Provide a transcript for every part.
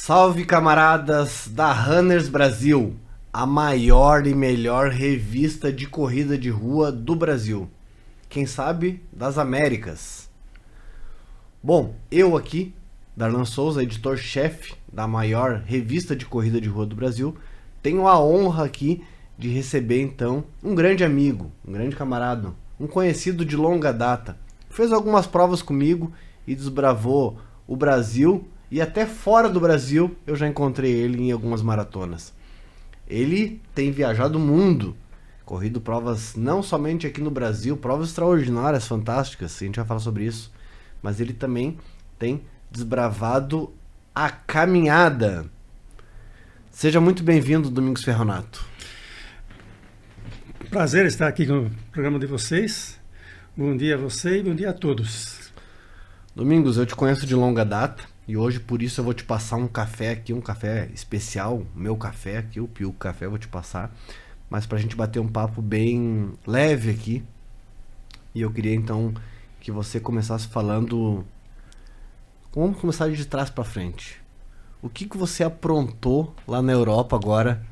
Salve, camaradas da Runners Brasil, a maior e melhor revista de corrida de rua do Brasil. Quem sabe das Américas. Bom, eu aqui, Darlan Souza, editor-chefe da maior revista de corrida de rua do Brasil, tenho a honra aqui de receber então um grande amigo, um grande camarada, um conhecido de longa data. Fez algumas provas comigo e desbravou o Brasil e até fora do Brasil eu já encontrei ele em algumas maratonas. Ele tem viajado o mundo, corrido provas não somente aqui no Brasil, provas extraordinárias, fantásticas, a gente vai falar sobre isso, mas ele também tem desbravado a caminhada. Seja muito bem-vindo, Domingos Ferronato. Prazer estar aqui no programa de vocês. Bom dia a você e bom dia a todos. Domingos, eu te conheço de longa data e hoje por isso eu vou te passar um café aqui, um café especial, meu café aqui, o Piu Café eu vou te passar, mas pra gente bater um papo bem leve aqui. E eu queria então que você começasse falando, vamos começar de trás pra frente. O que você aprontou lá na Europa agora,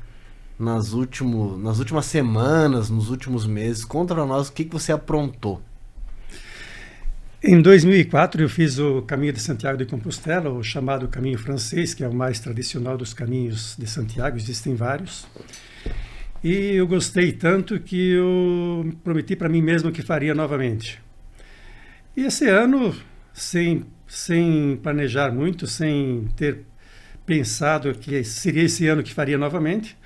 nas últimas semanas, nos últimos meses? Conta pra nós o que você aprontou. Em 2004 eu fiz o Caminho de Santiago de Compostela, o chamado Caminho Francês, que é o mais tradicional dos caminhos de Santiago, existem vários. E eu gostei tanto que eu prometi para mim mesmo que faria novamente. E esse ano, sem planejar muito, sem ter pensado que seria esse ano que faria novamente,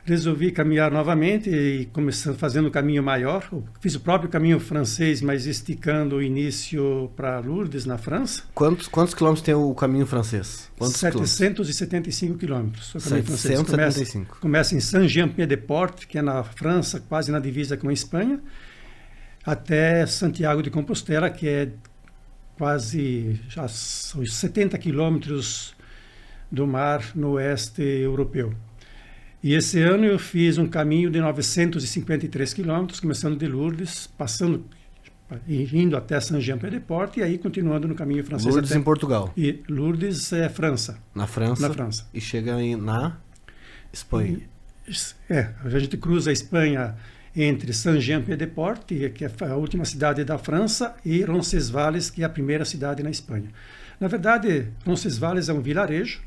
resolvi caminhar novamente e começando fazendo um caminho maior. Fiz o próprio caminho francês, mas esticando o início para Lourdes, na França. Quantos quilômetros tem o caminho francês? 775 quilômetros. O caminho 775. Começa em Saint-Jean-Pied-de-Port, que é na França, quase na divisa com a Espanha, até Santiago de Compostela, que é quase já os 70 quilômetros do mar no oeste europeu. E esse ano eu fiz um caminho de 953 quilômetros, começando de Lourdes, passando e indo até Saint-Jean-Pied-de-Port e aí continuando no caminho francês. Lourdes até... em Portugal. E Lourdes é França. Na França. Na França. E chega na Espanha. A gente cruza a Espanha entre Saint-Jean-Pied-de-Port, que é a última cidade da França, e Roncesvalles, que é a primeira cidade na Espanha. Na verdade, Roncesvalles é um vilarejo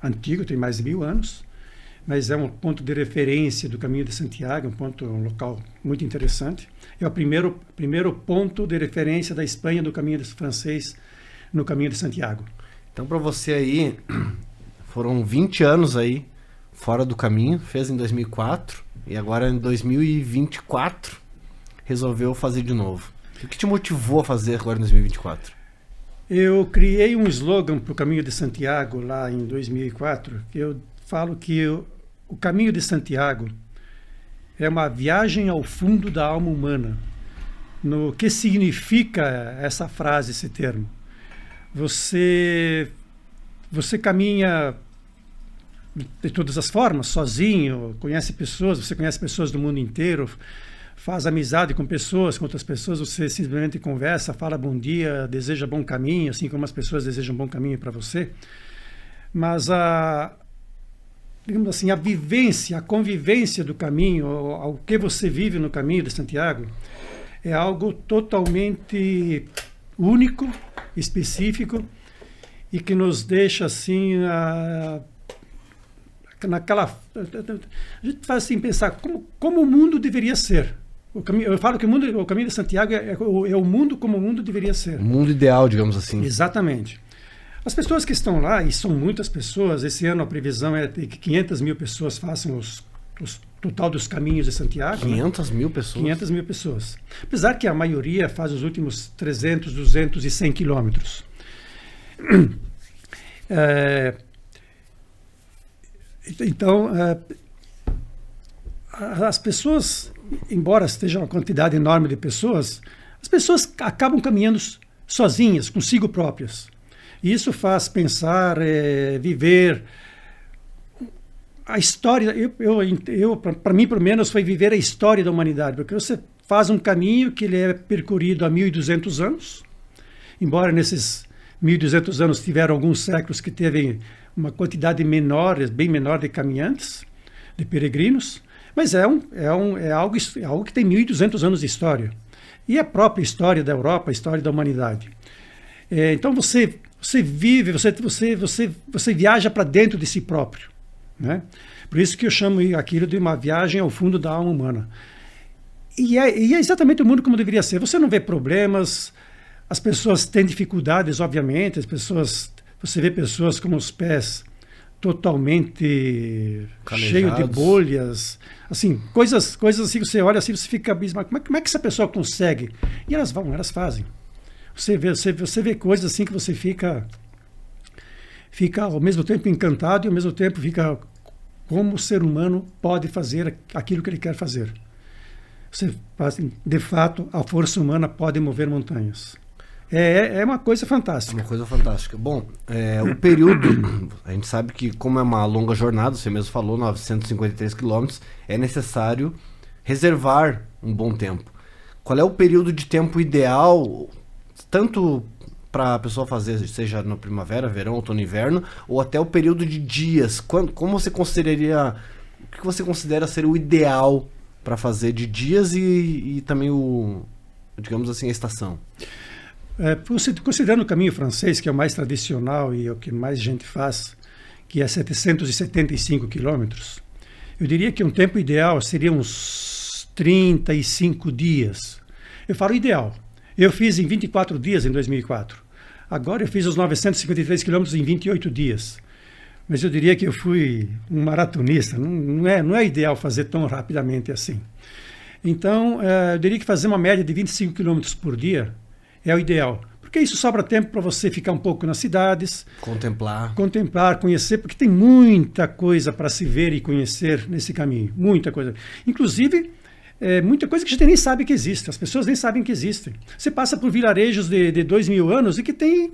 antigo, tem mais de 1000 anos, mas é um ponto de referência do Caminho de Santiago, um local muito interessante. É o primeiro ponto de referência da Espanha do Caminho francês no Caminho de Santiago. Então, para você aí, foram 20 anos aí fora do caminho, fez em 2004 e agora em 2024 resolveu fazer de novo. O que te motivou a fazer agora em 2024? Eu criei um slogan para o Caminho de Santiago lá em 2004, que eu falo que o Caminho de Santiago é uma viagem ao fundo da alma humana. No que significa essa frase, esse termo? Você caminha de todas as formas, sozinho, você conhece pessoas do mundo inteiro, faz amizade com pessoas, com outras pessoas, você simplesmente conversa, fala bom dia, deseja bom caminho, assim como as pessoas desejam bom caminho para você. Mas digamos assim, a vivência, a convivência do caminho, ao que você vive no Caminho de Santiago, é algo totalmente único, específico, e que nos deixa assim, a gente faz assim pensar como o mundo deveria ser. Eu falo que o Caminho de Santiago é o mundo como o mundo deveria ser. O mundo ideal, digamos assim. Exatamente. As pessoas que estão lá, e são muitas pessoas, esse ano a previsão é de que 500 mil pessoas façam os total dos caminhos de Santiago. 500 mil pessoas? 500 mil pessoas. Apesar que a maioria faz os últimos 300, 200 e 100 quilômetros. Então, as pessoas, embora esteja uma quantidade enorme de pessoas, as pessoas acabam caminhando sozinhas, consigo próprias. E isso faz pensar, viver a história. Para mim, pelo menos, foi viver a história da humanidade, porque você faz um caminho que ele é percorrido há 1.200 anos, embora nesses 1.200 anos tiveram alguns séculos que teve uma quantidade menor, bem menor de caminhantes, de peregrinos, mas é algo que tem 1.200 anos de história. E a própria história da Europa, a história da humanidade. Então você vive, você viaja para dentro de si próprio, né? Por isso que eu chamo aquilo de uma viagem ao fundo da alma humana. E é exatamente o mundo como deveria ser. Você não vê problemas, as pessoas têm dificuldades, obviamente, você vê pessoas com os pés totalmente cheios de bolhas, assim, coisas assim, você olha assim, você fica abismado, como é que essa pessoa consegue? E elas fazem. Você vê coisas assim que você fica ao mesmo tempo encantado e ao mesmo tempo fica como o ser humano pode fazer aquilo que ele quer fazer. De fato, a força humana pode mover montanhas. É uma coisa fantástica. É uma coisa fantástica. Bom, o período, a gente sabe que como é uma longa jornada, você mesmo falou, 953 quilômetros, é necessário reservar um bom tempo. Qual é o período de tempo ideal, tanto para a pessoa fazer, seja na primavera, verão, outono, inverno, ou até o período de dias? Como você consideraria, o que você considera ser o ideal para fazer de dias e também digamos assim, a estação? Considerando o caminho francês, que é o mais tradicional e é o que mais gente faz, que é 775 quilômetros, eu diria que um tempo ideal seria uns 35 dias. Eu falo ideal. Eu fiz em 24 dias em 2004. Agora eu fiz os 953 quilômetros em 28 dias. Mas eu diria que eu fui um maratonista. Não é ideal fazer tão rapidamente assim. Então, eu diria que fazer uma média de 25 quilômetros por dia é o ideal. Porque isso sobra tempo para você ficar um pouco nas cidades. Contemplar, conhecer, porque tem muita coisa para se ver e conhecer nesse caminho. Muita coisa. Inclusive, muita coisa que a gente nem sabe que existe. As pessoas nem sabem que existem. Você passa por vilarejos de 2.000 anos e que tem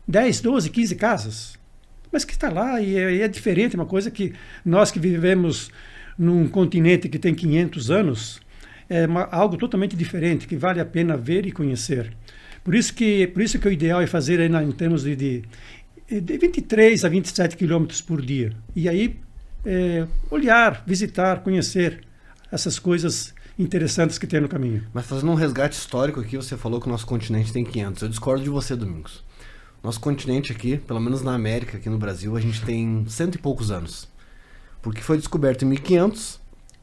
10, 12, 15 casas. Mas que está lá e é diferente. Uma coisa que nós que vivemos num continente que tem 500 anos, algo totalmente diferente, que vale a pena ver e conhecer. Por isso que o ideal é fazer em termos de 23 a 27 quilômetros por dia. E aí olhar, visitar, conhecer essas coisas interessantes que tem no caminho. Mas fazendo um resgate histórico aqui, você falou que o nosso continente tem 500. Eu discordo de você, Domingos. Nosso continente aqui, pelo menos na América, aqui no Brasil, a gente tem 100 e poucos anos. Porque foi descoberto em 1500,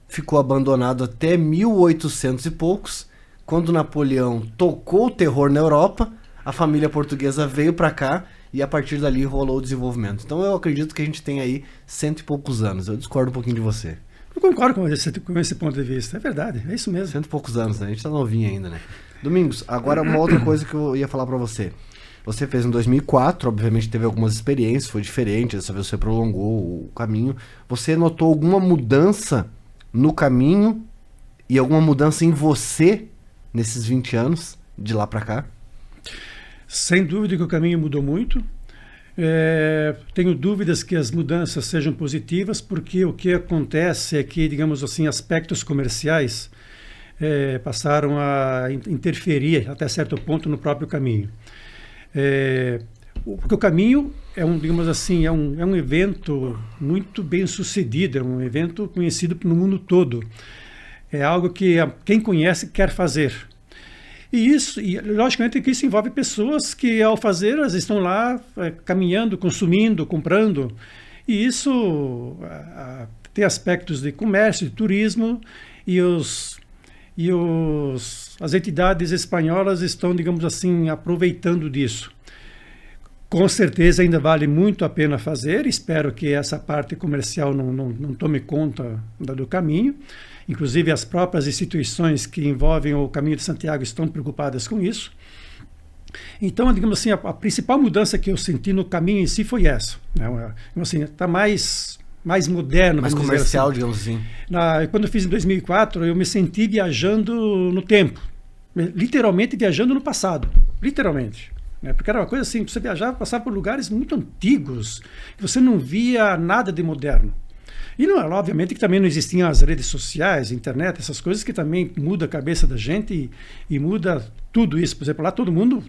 ficou abandonado até 1800 e poucos. Quando Napoleão tocou o terror na Europa, a família portuguesa veio para cá e a partir dali rolou o desenvolvimento. Então eu acredito que a gente tem aí 100 e poucos anos. Eu discordo um pouquinho de você. Eu concordo com esse ponto de vista. É verdade, é isso mesmo. 100 e poucos anos, né? A gente tá novinho ainda, né? Domingos, agora uma outra coisa que eu ia falar para você. Você fez em 2004, obviamente teve algumas experiências, foi diferente, dessa vez você prolongou o caminho. Você notou alguma mudança no caminho e alguma mudança em você nesses 20 anos, de lá para cá? Sem dúvida que o caminho mudou muito. Tenho dúvidas que as mudanças sejam positivas, porque o que acontece é que, digamos assim, aspectos comerciais passaram a interferir até certo ponto no próprio caminho. Porque o caminho digamos assim, é um evento muito bem sucedido, é um evento conhecido no mundo todo. É algo que quem conhece quer fazer. E logicamente que isso envolve pessoas que ao fazer elas estão lá caminhando, consumindo, comprando. E isso tem aspectos de comércio, de turismo as entidades espanholas estão, digamos assim, aproveitando disso. Com certeza ainda vale muito a pena fazer, espero que essa parte comercial não tome conta do caminho. Inclusive as próprias instituições que envolvem o Caminho de Santiago estão preocupadas com isso. Então, digamos assim, a principal mudança que eu senti no caminho em si foi essa. Né? Assim, está mais moderno. Mais comercial, assim. Digamos assim. Quando eu fiz em 2004, eu me senti viajando no tempo. Literalmente viajando no passado. Literalmente. Né? Porque era uma coisa assim, você viajava, passava por lugares muito antigos, que você não via nada de moderno. E obviamente que também não existiam as redes sociais, internet, essas coisas que também muda a cabeça da gente e muda tudo isso. Por exemplo, lá todo mundo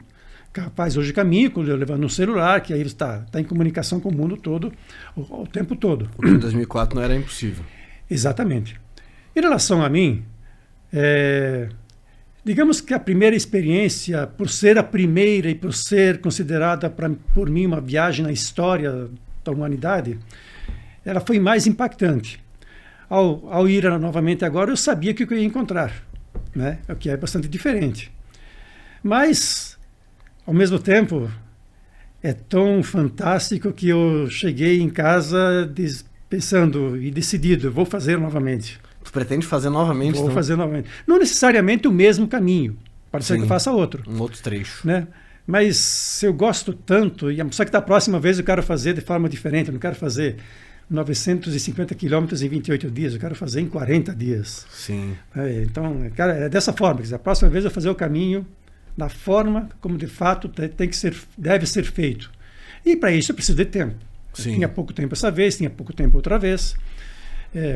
faz hoje caminho, levando um celular, que aí está em comunicação com o mundo todo, o tempo todo. Em 2004 não era impossível. Exatamente. Em relação a mim, digamos que a primeira experiência, por ser a primeira e por ser considerada por mim uma viagem na história da humanidade, ela foi mais impactante. Ao ir novamente agora, eu sabia que eu ia encontrar, né? O que é bastante diferente. Mas, ao mesmo tempo, é tão fantástico que eu cheguei em casa pensando e decidido, vou fazer novamente. Tu pretende fazer novamente? Vou fazer novamente. Não necessariamente o mesmo caminho, pode ser que eu faça outro. Um outro trecho. Né? Mas se eu gosto tanto, só que da próxima vez eu quero fazer de forma diferente, eu não quero fazer 950 quilômetros em 28 dias, eu quero fazer em 40 dias. Sim. Então, cara, é dessa forma, quer dizer, a próxima vez eu vou fazer o caminho da forma como de fato deve ser feito. E para isso eu preciso de tempo. Tinha pouco tempo essa vez, tinha pouco tempo outra vez.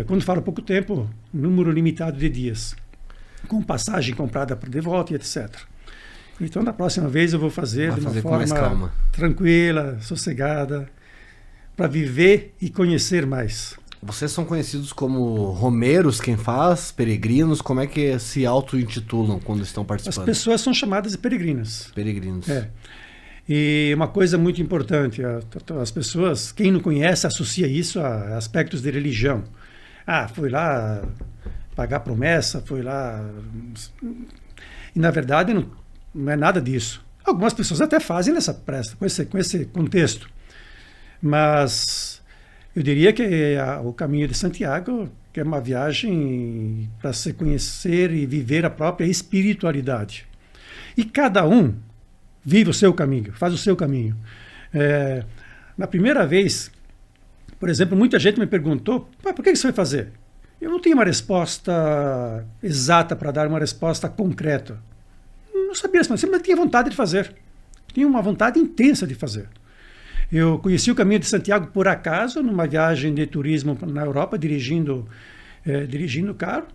Quando falo pouco tempo, número limitado de dias, com passagem comprada para de volta e etc. Então, da próxima vez eu vou fazer de uma forma mais calma, tranquila, sossegada, para viver e conhecer mais. Vocês são conhecidos como romeiros, quem faz, peregrinos, como é que se auto-intitulam quando estão participando? As pessoas são chamadas de peregrinas. Peregrinos. E uma coisa muito importante, as pessoas, quem não conhece, associa isso a aspectos de religião. Foi lá pagar promessa, foi lá... E, na verdade, não é nada disso. Algumas pessoas até fazem nessa pressa, com esse contexto. Mas eu diria que o Caminho de Santiago que é uma viagem para se conhecer e viver a própria espiritualidade. E cada um vive o seu caminho, faz o seu caminho. Na primeira vez, por exemplo, muita gente me perguntou, por que você vai fazer? Eu não tinha uma resposta exata para dar, uma resposta concreta. Não sabia responder, mas tinha vontade de fazer. Tinha uma vontade intensa de fazer. Eu conheci o Caminho de Santiago por acaso, numa viagem de turismo na Europa, dirigindo carro.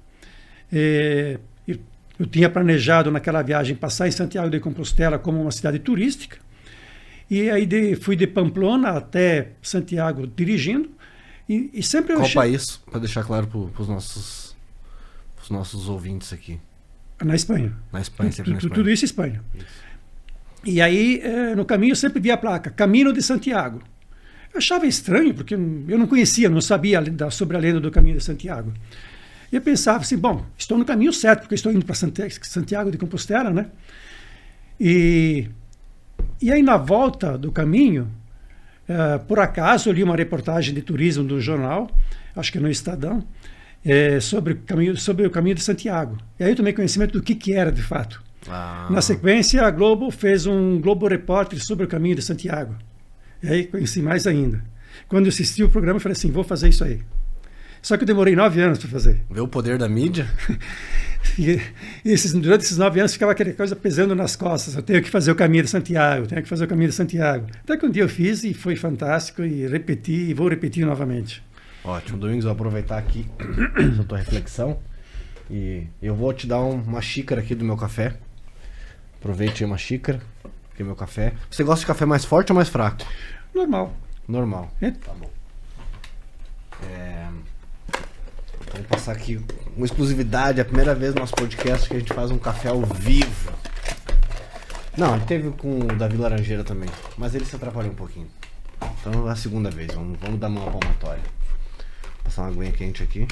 Eu tinha planejado naquela viagem passar em Santiago de Compostela como uma cidade turística. E aí fui de Pamplona até Santiago dirigindo. E sempre Qual país? Para deixar claro para os nossos ouvintes aqui. Na Espanha. Na Espanha, sempre na Espanha. Tudo isso em Espanha. Isso. E aí, no caminho, eu sempre via a placa, Caminho de Santiago. Eu achava estranho, porque eu não conhecia, não sabia sobre a lenda do Caminho de Santiago. E eu pensava assim, bom, estou no caminho certo, porque estou indo para Santiago de Compostela, né? E aí, na volta do caminho, por acaso, eu li uma reportagem de turismo do jornal, acho que no Estadão, sobre o Caminho de Santiago. E aí eu tomei conhecimento do que era, de fato. Na sequência, a Globo fez um Globo Repórter sobre o Caminho de Santiago. E aí conheci mais ainda. Quando eu assisti o programa, eu falei assim, vou fazer isso aí. Só que eu demorei 9 anos para fazer. Vê o poder da mídia? Durante esses 9 anos ficava aquela coisa pesando nas costas. Eu tenho que fazer o Caminho de Santiago, tenho que fazer o Caminho de Santiago. Até que um dia eu fiz e foi fantástico e repeti e vou repetir novamente. Ótimo, Domingos, vou aproveitar aqui a tua reflexão e eu vou te dar uma xícara aqui do meu café. Aproveite aí uma xícara, aqui é meu café. Você gosta de café mais forte ou mais fraco? Normal. Normal. Tá bom. Vou passar aqui uma exclusividade, é a primeira vez no nosso podcast que a gente faz um café ao vivo. Não, ele teve com o Davi Laranjeira também, mas ele se atrapalhou um pouquinho. Então é a segunda vez, vamos dar uma palmatória. Vou passar uma aguinha quente aqui.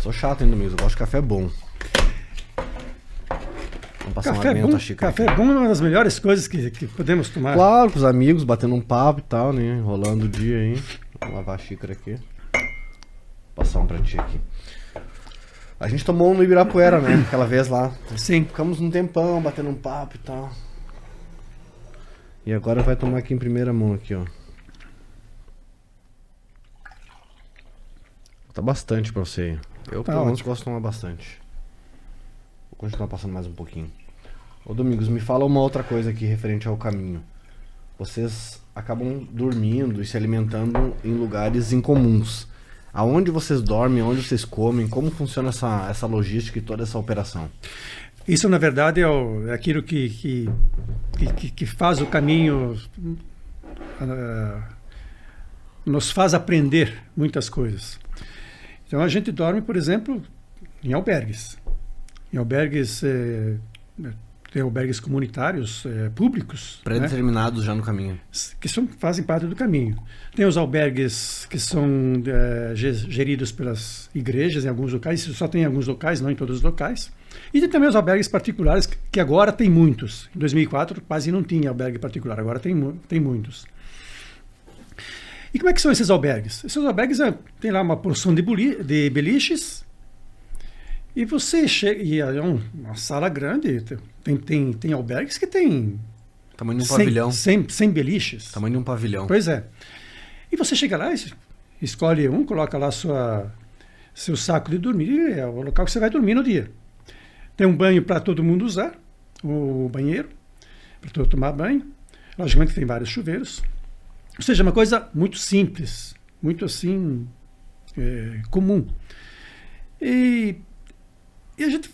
Sou chato, hein, Domingos? Eu gosto de café bom. Vamos passar uma aguinha na tua xícara. Café bom é uma das melhores coisas que podemos tomar. Claro, com os amigos, batendo um papo e tal, né? Enrolando o dia aí. Vou lavar a xícara aqui. Vou passar um pra ti aqui. A gente tomou no Ibirapuera, né? Aquela vez lá. Sim. Ficamos um tempão batendo um papo e tal. E agora vai tomar aqui em primeira mão aqui, ó. Tá bastante pra você aí. Eu pelo menos gosto de tomar bastante. Vou continuar passando mais um pouquinho. Ô Domingos, me fala uma outra coisa aqui referente ao caminho. Vocês acabam dormindo e se alimentando em lugares incomuns. Aonde vocês dormem, aonde vocês comem, como funciona essa logística e toda essa operação? Isso, na verdade, é aquilo que faz o caminho, nos faz aprender muitas coisas. Então, a gente dorme, por exemplo, em albergues. Em albergues, tem albergues comunitários, públicos. Pré-determinados, né? Já no caminho. Que fazem parte do caminho. Tem os albergues que são geridos pelas igrejas em alguns locais, isso só tem em alguns locais, não em todos os locais. E tem também os albergues particulares, que agora tem muitos. Em 2004 quase não tinha albergue particular, agora tem muitos. E como é que são esses albergues? Esses albergues tem lá uma porção de beliches, e você chega, e é uma sala grande, tem albergues que tem tamanho de um pavilhão. 100 beliches. Tamanho de um pavilhão. Pois é. E você chega lá, escolhe coloca lá seu saco de dormir, e é o local que você vai dormir no dia. Tem um banho para todo mundo usar, o banheiro, para todo tomar banho. Logicamente tem vários chuveiros. Ou seja, uma coisa muito simples, muito assim, comum. E a gente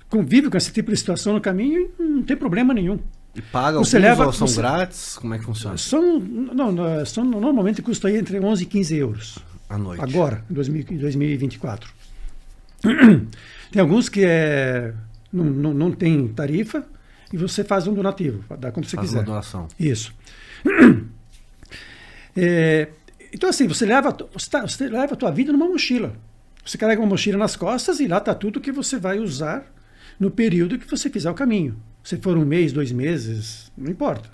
convive com esse tipo de situação no caminho e não tem problema nenhum. E paga ou são grátis? Como é que funciona? Normalmente custa aí entre 11 e 15 euros. À noite. Agora, em 2024. Tem alguns que não tem tarifa e você faz um donativo, dá quando você quiser. Faz uma doação. Isso. Então assim, você leva a tua vida numa mochila. Você carrega uma mochila nas costas e lá está tudo que você vai usar no período que você fizer o caminho. Se for 1 mês, 2 meses, não importa.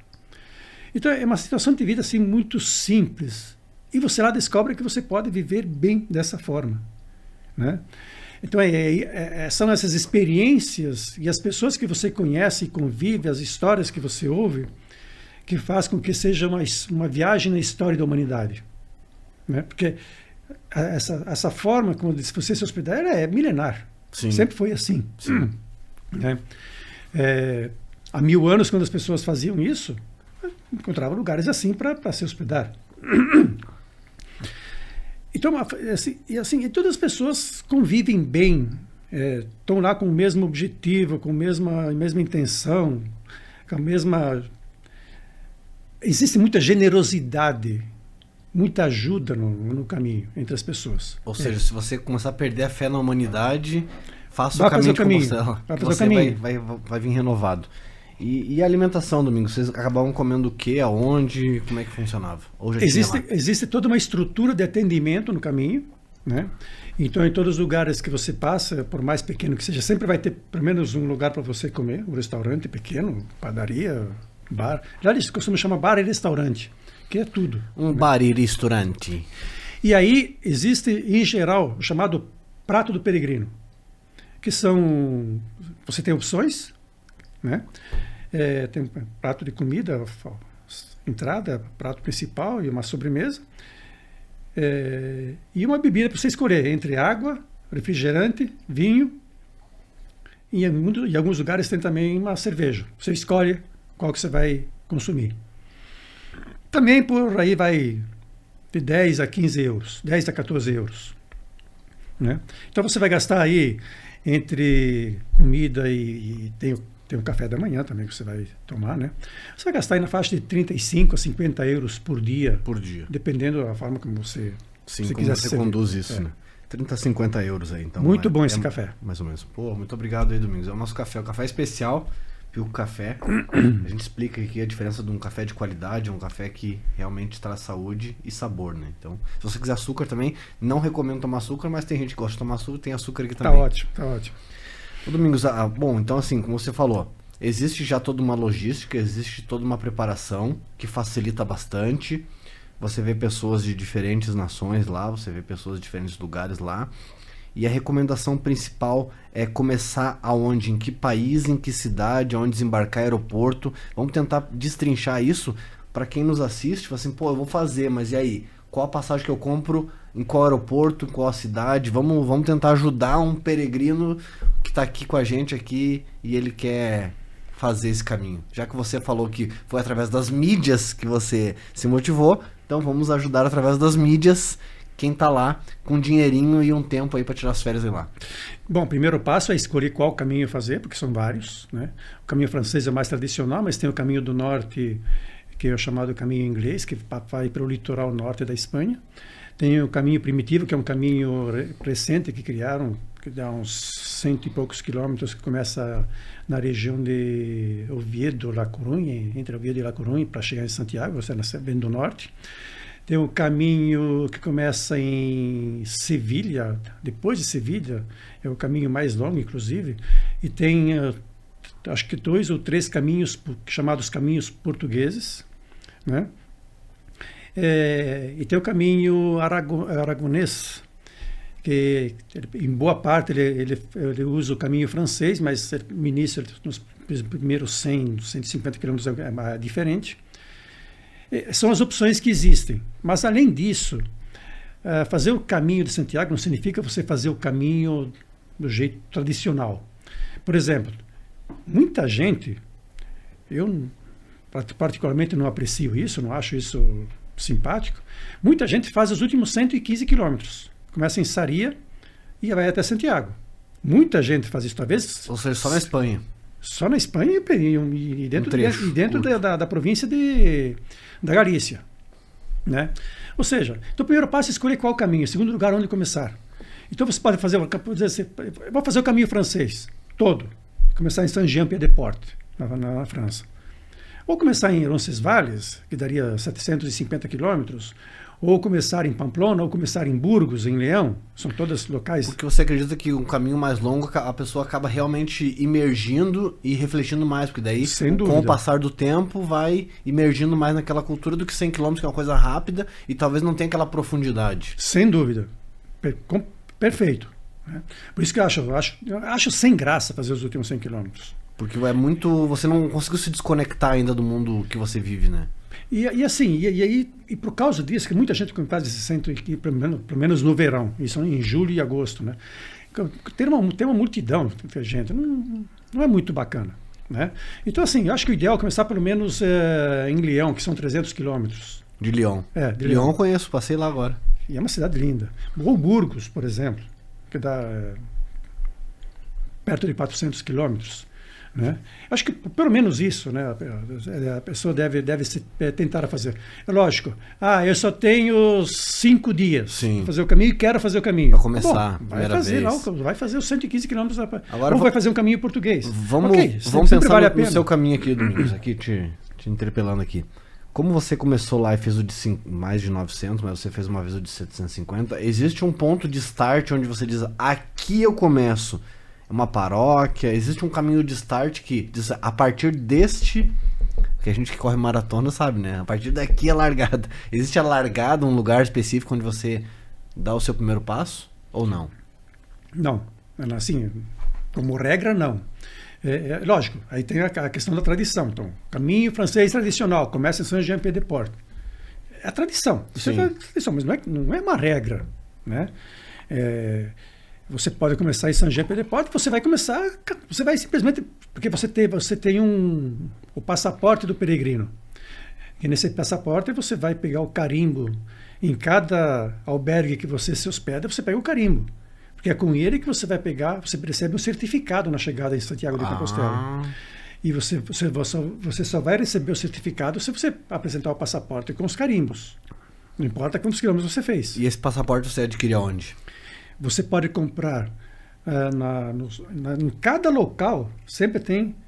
Então é uma situação de vida assim muito simples. E você lá descobre que você pode viver bem dessa forma, né? Então são essas experiências e as pessoas que você conhece e convive, as histórias que você ouve, que faz com que seja uma viagem na história da humanidade, né? Porque essa forma como você se hospedar é milenar. Sim. Sempre foi assim. Sim. Né? Há 1000 anos, quando as pessoas faziam isso, encontravam lugares assim para se hospedar. Então, e todas as pessoas convivem bem, estão lá com o mesmo objetivo, com a mesma intenção, com a mesma... Existe muita generosidade, muita ajuda no caminho entre as pessoas. Ou seja, se você começar a perder a fé na humanidade, faça o caminho de Compostela. Você vai vir renovado. E a alimentação, Domingos? Vocês acabavam comendo o quê? Aonde? Como é que funcionava? Existe toda uma estrutura de atendimento no caminho, né? Então, em todos os lugares que você passa, por mais pequeno que seja, sempre vai ter pelo menos um lugar para você comer, um restaurante pequeno, padaria, bar. Já eles costumam chamar bar e restaurante, que é tudo. Um bar e restaurante. E aí existe, em geral, o chamado prato do peregrino, que são... Você tem opções, né? Tem um prato de comida, entrada, prato principal e uma sobremesa, e uma bebida para você escolher entre água, refrigerante, vinho, e em alguns lugares tem também uma cerveja. Você escolhe qual que você vai consumir. Também por aí vai de 10 a 15 euros, 10 a 14 euros, né? Então você vai gastar aí entre comida e tem o café da manhã também que você vai tomar, né? Você vai gastar aí na faixa de 35 a 50 euros por dia. Por dia. Dependendo da forma como você, como quiser você conduz isso, né? 30 a 50 euros aí. Então, muito bom esse café. Mais ou menos. Pô, muito obrigado aí, Domingos. É o nosso café, o café especial, Pilco Café. A gente explica aqui a diferença de um café de qualidade, um café que realmente traz saúde e sabor, né? Então, se você quiser açúcar também, não recomendo tomar açúcar, mas tem gente que gosta de tomar açúcar, tem açúcar aqui também. Tá ótimo. Ô Domingos, bom, então assim, como você falou, existe já toda uma logística, existe toda uma preparação que facilita bastante. Você vê pessoas de diferentes nações lá, você vê pessoas de diferentes lugares lá. E a recomendação principal é começar aonde? Em que país, em que cidade, aonde desembarcar, aeroporto. Vamos tentar destrinchar isso para quem nos assiste. Fala assim, pô, eu vou fazer, mas e aí? Qual a passagem que eu compro? Em qual aeroporto? Em qual cidade? Vamos tentar ajudar um peregrino que está aqui com a gente aqui e ele quer fazer esse caminho. Já que você falou que foi através das mídias que você se motivou, então vamos ajudar através das mídias quem tá lá com um dinheirinho e um tempo aí para tirar as férias aí lá? Bom, o primeiro passo é escolher qual caminho fazer, porque são vários, né? O caminho francês é mais tradicional, mas tem o caminho do norte, que é o chamado caminho inglês, que vai para o litoral norte da Espanha. Tem o caminho primitivo, que é um caminho recente que criaram, que dá uns 100 e poucos quilômetros, que começa na região de Oviedo, La Coruña, entre Oviedo e La Coruña, para chegar em Santiago, você vem do norte. Tem o caminho que começa em Sevilha, depois de Sevilha, é o caminho mais longo, inclusive, e tem, acho que 2 ou 3 caminhos chamados caminhos portugueses, né? E tem o caminho aragonês, que em boa parte ele usa o caminho francês, mas no início, nos primeiros 100, 150 quilômetros é diferente. São as opções que existem. Mas, além disso, fazer o caminho de Santiago não significa você fazer o caminho do jeito tradicional. Por exemplo, muita gente, eu particularmente não aprecio isso, não acho isso simpático, muita gente faz os últimos 115 quilômetros. Começa em Saria e vai até Santiago. Muita gente faz isso, talvez... Ou seja, só na Espanha. Só na Espanha e dentro da província da Galícia, né? Ou seja, então o primeiro passo é escolher qual caminho, o segundo lugar onde começar. Então você pode fazer, eu vou fazer o caminho francês todo, começar em Saint-Jean-Pied-de-Port, na França. Ou começar em Roncesvalles, que daria 750 quilômetros, ou começar em Pamplona, ou começar em Burgos, em Leão, são todos locais... Porque você acredita que um caminho mais longo, a pessoa acaba realmente imergindo e refletindo mais, porque daí, com o passar do tempo, vai imergindo mais naquela cultura do que 100 km, que é uma coisa rápida, e talvez não tenha aquela profundidade. Sem dúvida. Perfeito. Né? Por isso que eu acho sem graça fazer os últimos 100 km. Porque é muito... Você não conseguiu se desconectar ainda do mundo que você vive, né? E por causa disso, que muita gente faz esse centro aqui, pelo menos no verão, isso em julho e agosto, né? Ter uma multidão de gente não é muito bacana, né? Então, assim, eu acho que o ideal é começar pelo menos em Leão, que são 300 quilômetros. De Lyon. De Lyon eu conheço, passei lá agora. E é uma cidade linda. Ou Burgos, por exemplo, que dá perto de 400 quilômetros. Né? Acho que pelo menos isso, né? A pessoa deve tentar fazer. É lógico, eu só tenho 5 dias para fazer o caminho e quero fazer o caminho. Para começar, vai fazer os 115 quilômetros. Ou vai fazer um caminho português. Vamos pensar vale no seu caminho aqui, Domingos, aqui te interpelando aqui. Como você começou lá e fez o de mais de 900, mas você fez uma vez o de 750, existe um ponto de start onde você diz, aqui eu começo. Uma paróquia, existe um caminho de start que diz, a partir deste, que a gente que corre maratona sabe, né? A partir daqui é a largada. Existe a largada, um lugar específico onde você dá o seu primeiro passo ou não? Não, assim, como regra não. Lógico, aí tem a questão da tradição. Então, caminho francês tradicional, começa em Saint-Jean-Pied-de-Port. É a tradição, isso é a tradição, mas não é uma regra, né? Você pode começar em Saint-Jean-Pied-de-Port, você vai simplesmente, porque você tem o passaporte do peregrino. E nesse passaporte você vai pegar o carimbo. Em cada albergue que você se hospeda, você pega o carimbo. Porque é com ele que você vai pegar, você recebe um certificado na chegada em Santiago de Compostela. E você só vai receber o certificado se você apresentar o passaporte com os carimbos. Não importa quantos quilômetros você fez. E esse passaporte você adquire aonde? Você pode comprar em cada local,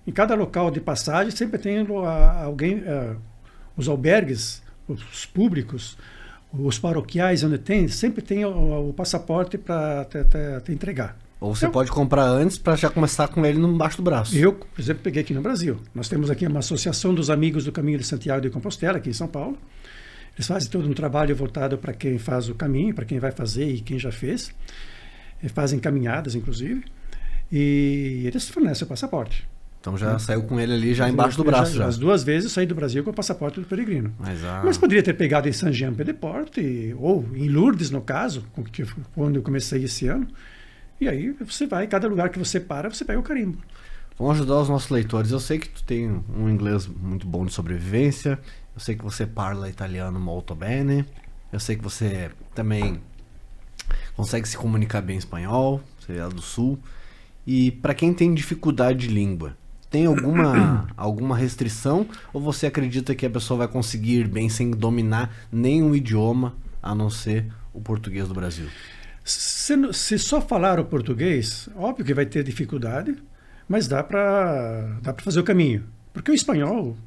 em cada local de passagem, sempre tem alguém, os albergues, os públicos, os paroquiais, sempre tem o passaporte para te entregar. Ou você pode comprar antes para já começar com ele embaixo do braço. Eu, por exemplo, peguei aqui no Brasil. Nós temos aqui uma associação dos amigos do Caminho de Santiago de Compostela, aqui em São Paulo. Eles fazem todo um trabalho voltado para quem faz o caminho, para quem vai fazer e quem já fez. Fazem caminhadas, inclusive. E eles fornecem o passaporte. Então já saiu com ele ali já embaixo do braço. Já. As 2 vezes eu saí do Brasil com o passaporte do peregrino. Mas poderia ter pegado em Saint-Jean-Pied-de-Port, ou em Lourdes, no caso, quando eu comecei esse ano. E aí você vai, cada lugar que você para, você pega o carimbo. Vamos ajudar os nossos leitores. Eu sei que tu tem um inglês muito bom de sobrevivência. Eu sei que você parla italiano molto bene. Eu sei que você também Consegue se comunicar bem em espanhol, você é lá do sul. E para quem tem dificuldade de língua, tem alguma restrição? Ou você acredita que a pessoa vai conseguir ir bem sem dominar nenhum idioma, a não ser o português do Brasil? Se só falar o português, óbvio que vai ter dificuldade, mas dá para fazer o caminho. Porque o espanhol,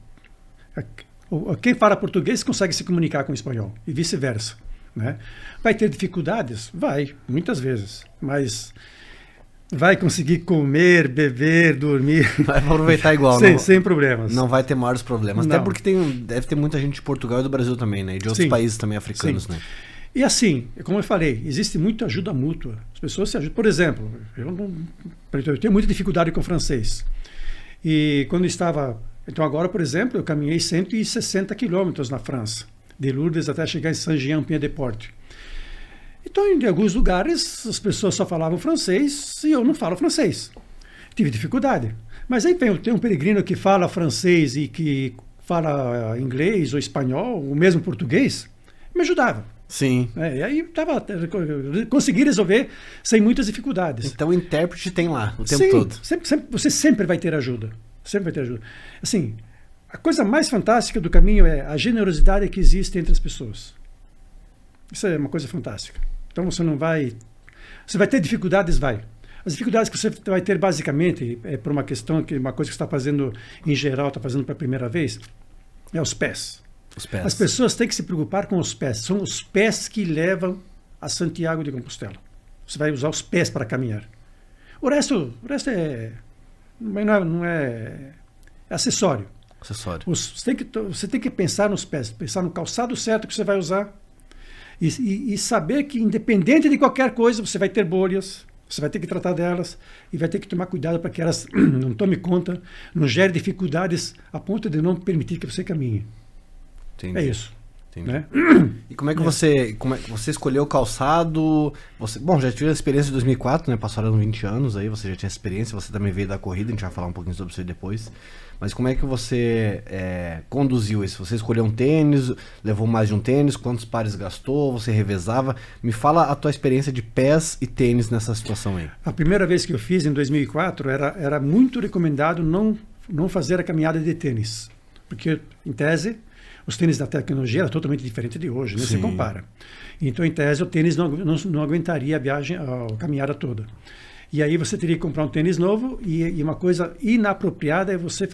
quem fala português consegue se comunicar com o espanhol, e vice-versa, né? Vai ter dificuldades? Vai, muitas vezes, mas vai conseguir comer, beber, dormir. Vai aproveitar igual, sem problemas. Não vai ter maiores problemas. Não. Até porque deve ter muita gente de Portugal e do Brasil também, né? E de outros países também africanos, né? E assim, como eu falei, existe muita ajuda mútua. As pessoas se ajudam. Por exemplo, eu tenho muita dificuldade com o francês. E quando então agora, por exemplo, eu caminhei 160 quilômetros na França, de Lourdes até chegar em Saint-Jean-Pied-de-Port. Então, em alguns lugares, as pessoas só falavam francês e eu não falo francês. Tive dificuldade. Mas aí tem um peregrino que fala francês e que fala inglês ou espanhol, ou mesmo português, me ajudava. Sim. E aí consegui resolver sem muitas dificuldades. Então o intérprete tem lá o tempo todo. Você sempre vai ter ajuda. Sempre vai ter ajuda. Assim, a coisa mais fantástica do caminho é a generosidade que existe entre as pessoas. Isso é uma coisa fantástica. Então você vai ter dificuldades, vai. As dificuldades que você vai ter basicamente é por uma questão uma coisa que você está fazendo em geral, está fazendo para a primeira vez, é os pés. As pessoas têm que se preocupar com os pés. São os pés que levam a Santiago de Compostela. Você vai usar os pés para caminhar. O resto não é acessório. Você tem que pensar nos pés, pensar no calçado certo que você vai usar e saber que independente de qualquer coisa você vai ter bolhas, você vai ter que tratar delas e vai ter que tomar cuidado para que elas não tomem conta, não gerem dificuldades a ponto de não permitir que você caminhe. Entendi. É isso. Né? E como é que você escolheu o calçado? Bom, já tive a experiência de 2004, né? Passaram 20 anos aí, você já tinha experiência, você também veio da corrida, a gente vai falar um pouquinho sobre isso depois. Mas como é que você conduziu isso? Você escolheu um tênis, levou mais de um tênis, quantos pares gastou, você revezava? Me fala a tua experiência de pés e tênis nessa situação aí. A primeira vez que eu fiz, em 2004, era muito recomendado não fazer a caminhada de tênis. Porque, em tese, os tênis da tecnologia era totalmente diferente de hoje, nem se compara. Então, em tese, o tênis não aguentaria a viagem, a caminhada toda. E aí você teria que comprar um tênis novo e uma coisa inapropriada é você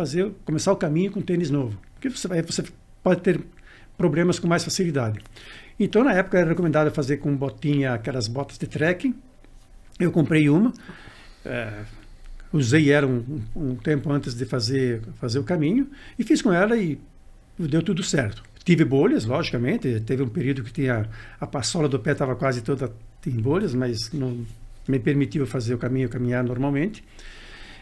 começar o caminho com tênis novo. Porque você pode ter problemas com mais facilidade. Então, na época, era recomendado fazer com botinha, aquelas botas de trekking. Eu comprei uma, usei ela um tempo antes de fazer o caminho e fiz com ela e deu tudo certo. Tive bolhas, logicamente. Teve um período que a passola do pé estava quase toda em bolhas, mas não me permitiu fazer o caminho, caminhar normalmente.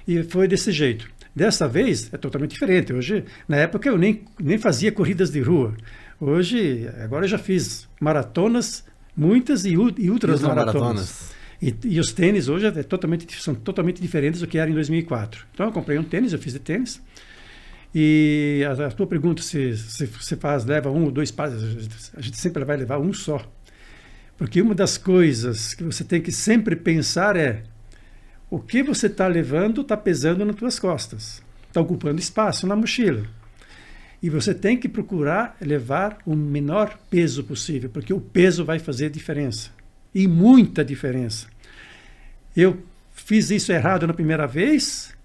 E foi desse jeito. Dessa vez é totalmente diferente. Hoje, na época, eu nem fazia corridas de rua. Agora eu já fiz maratonas, muitas e outras maratonas. E os tênis hoje são totalmente diferentes do que era em 2004. Então eu comprei um tênis, eu fiz de tênis. E a tua pergunta se você leva um ou dois pares, a gente sempre vai levar um só. Porque uma das coisas que você tem que sempre pensar é o que você está levando está pesando nas tuas costas, está ocupando espaço na mochila. E você tem que procurar levar o menor peso possível, porque o peso vai fazer diferença. E muita diferença. Eu fiz isso errado na primeira vez,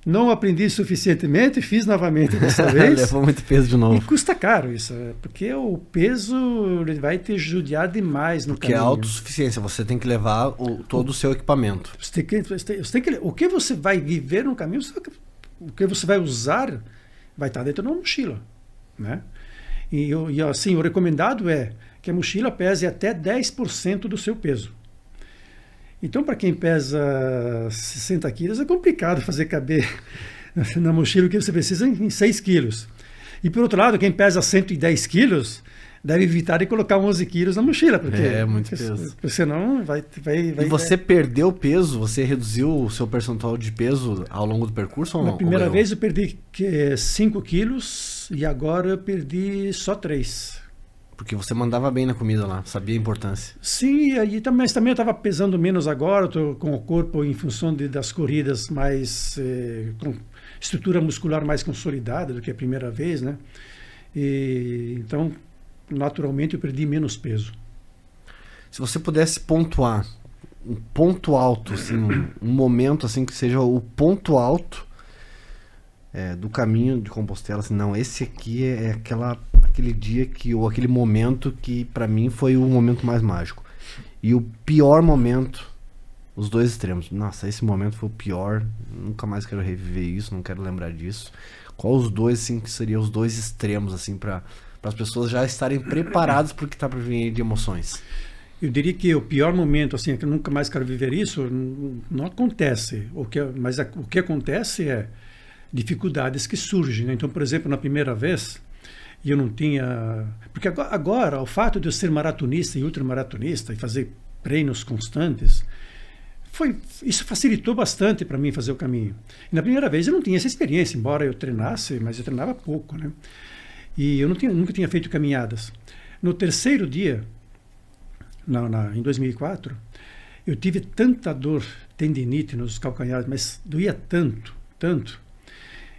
não aprendi suficientemente, fiz novamente dessa vez. Levou muito peso de novo. E custa caro isso, porque o peso ele vai te judiar demais no caminho. Porque é autossuficiência, você tem que levar todo o seu equipamento. O que você vai viver no caminho, o que você vai usar, vai estar dentro de uma mochila. Né? E assim, o recomendado é que a mochila pese até 10% do seu peso. Então, para quem pesa 60 quilos, é complicado fazer caber na mochila o que você precisa em 6 quilos. E, por outro lado, quem pesa 110 quilos deve evitar de colocar 11 quilos na mochila. Porque, muito peso. Senão vai... E você perdeu peso? Você reduziu o seu percentual de peso ao longo do percurso? Na primeira vez eu perdi 5 quilos e agora eu perdi só 3. Porque você mandava bem na comida lá, sabia a importância. Sim, mas também eu estava pesando menos agora, estou com o corpo em função das corridas mais com estrutura muscular mais consolidada do que a primeira vez, né? Então, naturalmente, eu perdi menos peso. Se você pudesse pontuar um ponto alto, assim, um momento assim que seja o ponto alto do caminho de Compostela, assim, não, esse aqui é aquele dia ou aquele momento que para mim foi o momento mais mágico. E o pior momento, os dois extremos. Nossa, esse momento foi o pior, nunca mais quero reviver isso, não quero lembrar disso. Qual os dois, assim, que seriam os dois extremos, assim, para as pessoas já estarem preparadas para o que está por vir de emoções? Eu diria que o pior momento, assim, que eu nunca mais quero viver isso, não acontece. Mas o que acontece é dificuldades que surgem, né? Então, por exemplo, na primeira vez, eu não tinha... Porque agora, o fato de eu ser maratonista e ultramaratonista e fazer treinos constantes, isso facilitou bastante para mim fazer o caminho. E na primeira vez eu não tinha essa experiência, embora eu treinasse, mas eu treinava pouco, né? E eu nunca tinha feito caminhadas. No terceiro dia, em 2004, eu tive tanta dor, tendinite nos calcanhares, mas doía tanto,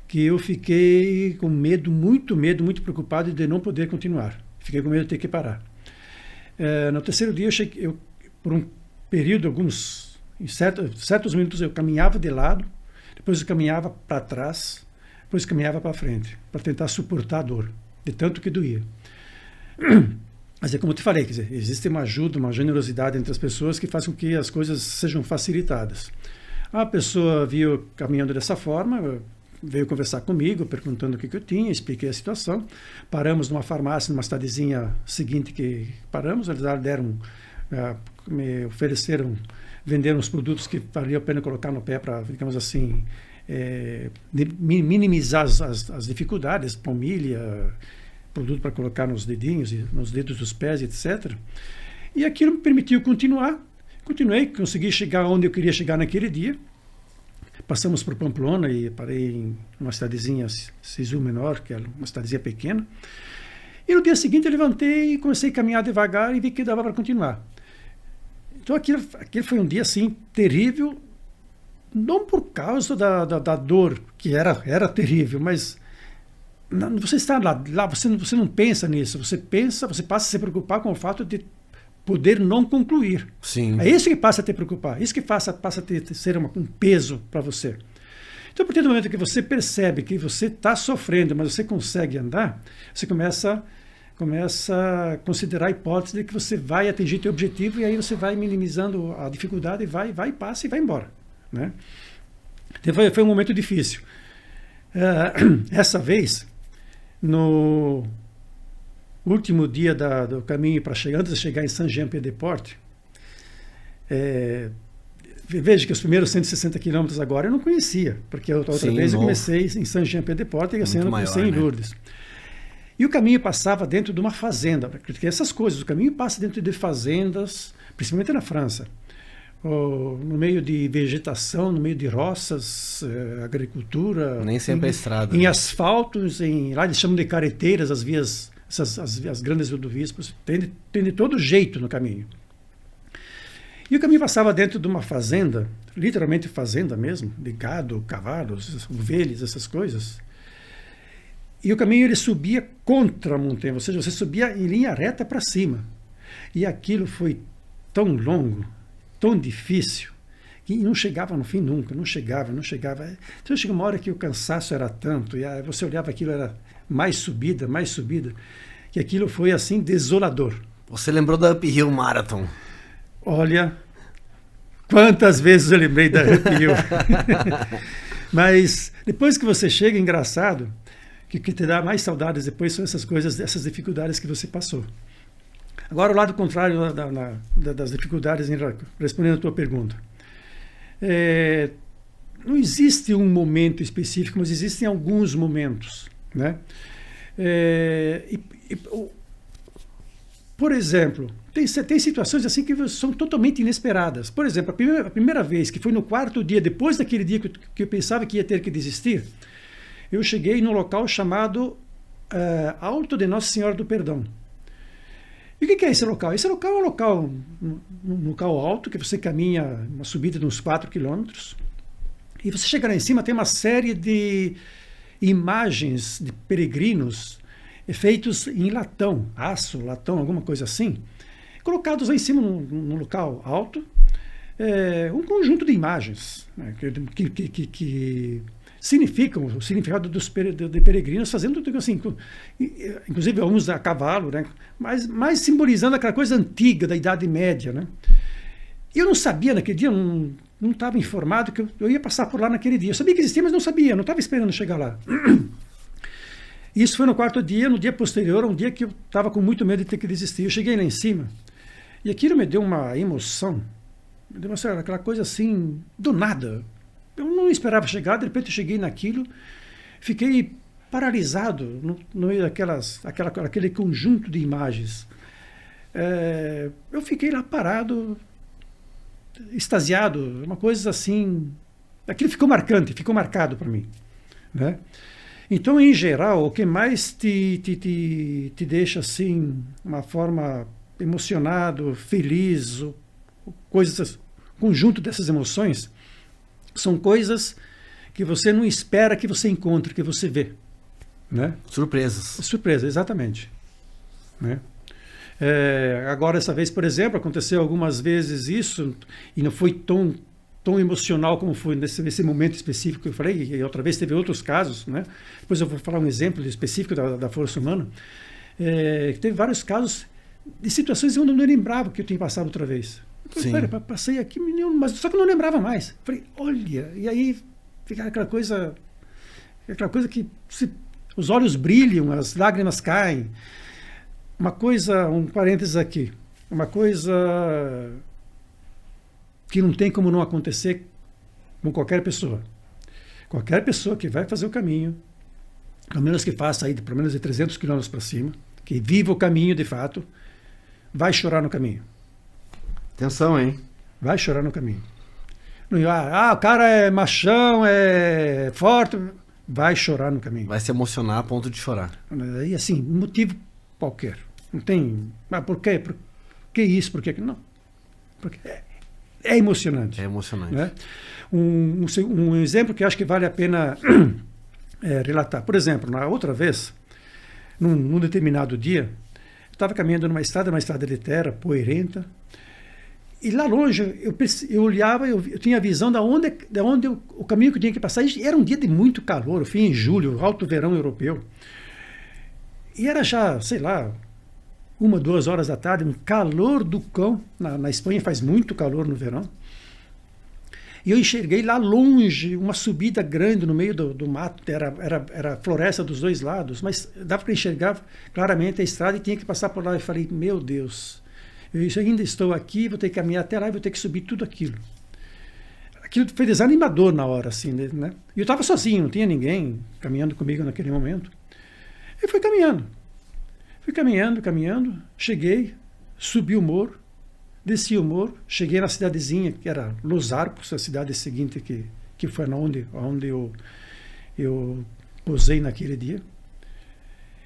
que eu fiquei com medo, muito preocupado de não poder continuar. Fiquei com medo de ter que parar. No terceiro dia, por um período, em certos minutos, eu caminhava de lado, depois eu caminhava para trás, depois eu caminhava para frente, para tentar suportar a dor, de tanto que doía. Mas é como eu te falei, quer dizer, existe uma ajuda, uma generosidade entre as pessoas que faz com que as coisas sejam facilitadas. A pessoa viu caminhando dessa forma, veio conversar comigo, perguntando o que eu tinha, expliquei a situação. Paramos numa farmácia, numa cidadezinha seguinte que paramos, eles me ofereceram, venderam os produtos que valia a pena colocar no pé para, digamos assim, minimizar as dificuldades, palmilha, produto para colocar nos dedinhos, nos dedos dos pés, etc. E aquilo me permitiu continuar. Continuei, consegui chegar onde eu queria chegar naquele dia. Passamos por Pamplona e parei em uma cidadezinha, Sisu Menor, que é uma cidadezinha pequena. E no dia seguinte eu levantei e comecei a caminhar devagar e vi que dava para continuar. Então aquilo foi um dia assim terrível, não por causa da dor, que era terrível, mas você está lá você não pensa nisso, você passa a se preocupar com o fato de poder não concluir. Sim. É isso que passa a te preocupar, isso que passa a ser um peso para você. Então, a partir do momento que você percebe que você está sofrendo, mas você consegue andar, você começa a considerar a hipótese de que você vai atingir teu objetivo e aí você vai minimizando a dificuldade e passa e vai embora, né? Então, foi um momento difícil. Essa vez, no último dia do caminho antes de chegar em Saint-Jean-Pied-de-Port, veja que os primeiros 160 quilômetros agora eu não conhecia, porque a outra vez eu comecei em Saint-Jean-Pied-de-Port e esse ano eu comecei em Lourdes. Né? E o caminho passava dentro de uma fazenda, porque essas coisas, o caminho passa dentro de fazendas, principalmente na França, no meio de vegetação, no meio de roças, agricultura. Nem sempre é estrada. Em asfaltos, lá eles chamam de carreteiras, as vias, as grandes rodovias, tem de todo jeito no caminho. E o caminho passava dentro de uma fazenda, literalmente fazenda mesmo, de gado, cavalos, ovelhas, essas coisas. E o caminho ele subia contra a montanha, ou seja, você subia em linha reta para cima. E aquilo foi tão longo, tão difícil, que não chegava no fim nunca, não chegava. Então chegou uma hora que o cansaço era tanto, e você olhava aquilo, era mais subida, que aquilo foi assim desolador. Você lembrou da Uphill Marathon? Olha, quantas vezes eu lembrei da Uphill. Mas depois que você chega, engraçado, que te dá mais saudades depois são essas coisas, essas dificuldades que você passou. Agora, o lado contrário das dificuldades, respondendo a tua pergunta. Não existe um momento específico, mas existem alguns momentos, né? Por exemplo, tem situações assim que são totalmente inesperadas. Por exemplo, a primeira vez, que foi no quarto dia, depois daquele dia que eu pensava que ia ter que desistir, eu cheguei num local chamado Alto de Nossa Senhora do Perdão. E o que é esse local? Esse local é um local alto, que você caminha uma subida de uns 4 quilômetros, e você chega lá em cima, tem uma série de imagens de peregrinos feitos em latão, aço, latão, alguma coisa assim, colocados lá em cima num local alto, um conjunto de imagens, né, que significam o significado de peregrinos, fazendo tudo assim, inclusive alguns a cavalo, né, mas mais simbolizando aquela coisa antiga da Idade Média, né. E eu não sabia naquele dia, não estava informado que eu ia passar por lá naquele dia. Eu sabia que existia, mas não sabia, não estava esperando chegar lá. Isso foi no 4º dia. No dia posterior, um dia que eu estava com muito medo de ter que desistir. Eu cheguei lá em cima e aquilo me deu uma emoção, me deu aquela coisa assim, do nada. Eu não esperava chegar, de repente eu cheguei naquilo, fiquei paralisado no meio daquele conjunto de imagens. Eu fiquei lá parado, extasiado, uma coisa assim. Aquilo ficou marcante, ficou marcado para mim, né? Então, em geral, o que mais te deixa assim, uma forma emocionado, feliz, coisas, conjunto dessas emoções, são coisas que você não espera que você encontre, que você vê, né? Surpresas. Surpresa, exatamente, né? Agora, essa vez, por exemplo, aconteceu algumas vezes isso, e não foi tão emocional como foi nesse momento específico que eu falei, e outra vez teve outros casos, né? Depois eu vou falar um exemplo específico da força humana. Teve vários casos de situações onde eu não lembrava que eu tinha passado outra vez. Eu passei aqui, mas só que eu não lembrava mais. Falei, olha, e aí fica aquela coisa que os olhos brilham, as lágrimas caem. Uma coisa, um parênteses aqui, uma coisa que não tem como não acontecer com qualquer pessoa. Qualquer pessoa que vai fazer o caminho, pelo menos que faça aí pelo menos de 300 quilômetros para cima, que viva o caminho de fato, vai chorar no caminho. Atenção, hein? Vai chorar no caminho. O cara é machão, é forte, vai chorar no caminho. Vai se emocionar a ponto de chorar. E assim, motivo qualquer. Não tem. Mas por quê? Por que isso? Por que não? Porque é emocionante. É emocionante. Né? Um exemplo que acho que vale a pena relatar. Por exemplo, na outra vez, num determinado dia, eu estava caminhando numa estrada de terra, poeirenta, e lá longe eu olhava, eu tinha a visão de onde o caminho que eu tinha que passar. E era um dia de muito calor, eu fui em julho, alto verão europeu. E era já, sei lá, 1, 2 horas da tarde, um calor do cão. Na Espanha faz muito calor no verão. E eu enxerguei lá longe uma subida grande no meio do mato. Era floresta dos dois lados, mas dava para enxergar claramente a estrada e tinha que passar por lá. Eu falei, meu Deus, eu ainda estou aqui, vou ter que caminhar até lá e vou ter que subir tudo aquilo. Aquilo foi desanimador na hora, assim, né? E eu estava sozinho, não tinha ninguém caminhando comigo naquele momento. E fui caminhando. Fui caminhando, cheguei, subi o morro, desci o morro, cheguei na cidadezinha, que era Los Arcos, a cidade seguinte que foi onde eu posei naquele dia.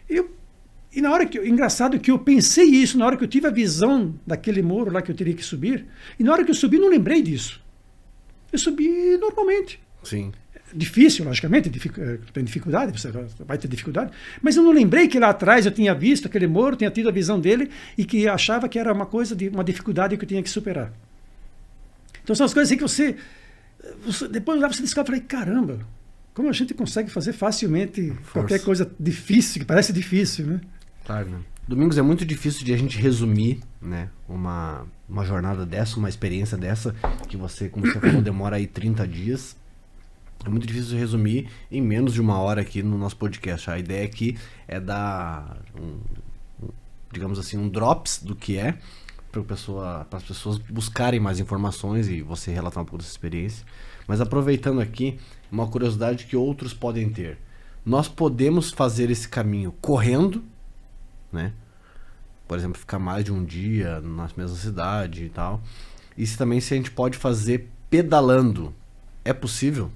E na hora engraçado que eu pensei isso, na hora que eu tive a visão daquele morro lá que eu teria que subir, e na hora que eu subi, não lembrei disso. Eu subi normalmente. Sim. Difícil, logicamente, tem dificuldade, você vai ter dificuldade, mas eu não lembrei que lá atrás eu tinha visto aquele morro, tinha tido a visão dele e que achava que era uma coisa, uma dificuldade que eu tinha que superar. Então são as coisas assim que você depois lá você descobre, falei, caramba, como a gente consegue fazer facilmente qualquer coisa difícil, que parece difícil, né? Claro, né? Domingos, é muito difícil de a gente resumir, né, uma jornada dessa, uma experiência dessa, que você, como você falou, demora aí 30 dias. É muito difícil de resumir em menos de 1 hora aqui no nosso podcast. A ideia aqui é dar, digamos assim, um drops do que é, para as pessoas buscarem mais informações e você relatar um pouco dessa experiência. Mas aproveitando aqui, uma curiosidade que outros podem ter. Nós podemos fazer esse caminho correndo, né? Por exemplo, ficar mais de um dia na mesma cidade e tal. E também se a gente pode fazer pedalando. É possível?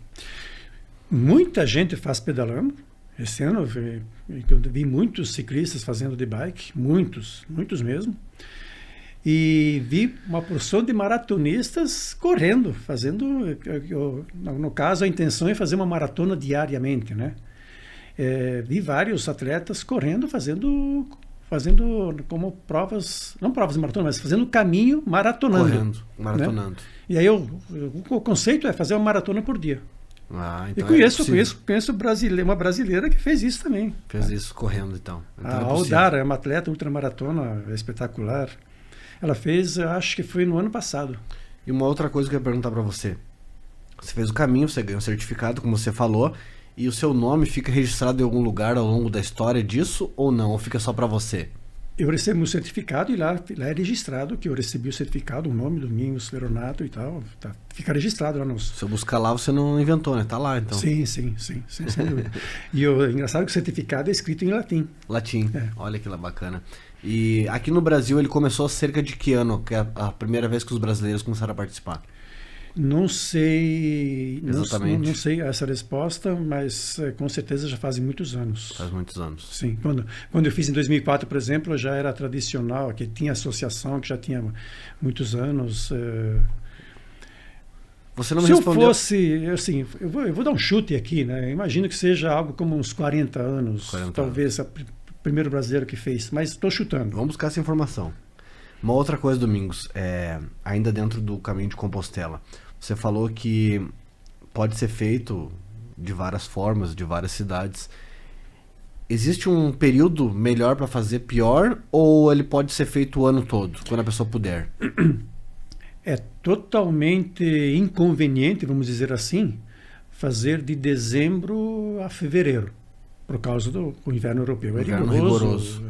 Muita gente faz pedalando, Esse ano eu vi muitos ciclistas fazendo de bike, muitos mesmo. E vi uma porção de maratonistas correndo, fazendo, no caso a intenção é fazer uma maratona diariamente, né? Vi vários atletas correndo, fazendo como provas, não provas de maratona, mas fazendo caminho maratonando. Correndo, maratonando. Né? E aí o conceito é fazer uma maratona por dia. Então conheço uma brasileira que fez isso também. Fez isso correndo, então. A Aldara é uma atleta ultramaratona, é espetacular. Ela fez, acho que foi no ano passado. E uma outra coisa que eu ia perguntar para você. Você fez o caminho, você ganhou um certificado, como você falou, e o seu nome fica registrado em algum lugar ao longo da história disso ou não? Ou fica só para você? Eu recebi um certificado e lá é registrado que eu recebi o certificado, o nome, Domingos Veronato e tal. Fica registrado lá nos... Se eu buscar lá, você não inventou, né? Tá lá, então. Sim, sem dúvida. E engraçado que o certificado é escrito em latim. Latim. Olha que bacana. E aqui no Brasil ele começou cerca de que ano? Que é a primeira vez que os brasileiros começaram a participar? Não sei exatamente. Não sei essa resposta, mas com certeza já fazem muitos anos. Faz muitos anos. Sim. Quando eu fiz em 2004, por exemplo, já era tradicional, que tinha associação que já tinha muitos anos. Você não me Se respondeu. eu fosse, assim, eu vou dar um chute aqui, né? Imagino que seja algo como uns 40 anos, talvez o primeiro brasileiro que fez, mas estou chutando. Vamos buscar essa informação. Uma outra coisa, Domingos, ainda dentro do caminho de Compostela, você falou que pode ser feito de várias formas, de várias cidades. Existe um período melhor para fazer, pior, ou ele pode ser feito o ano todo, quando a pessoa puder? É totalmente inconveniente, vamos dizer assim, fazer de dezembro a fevereiro, por causa do inverno europeu. É rigoroso.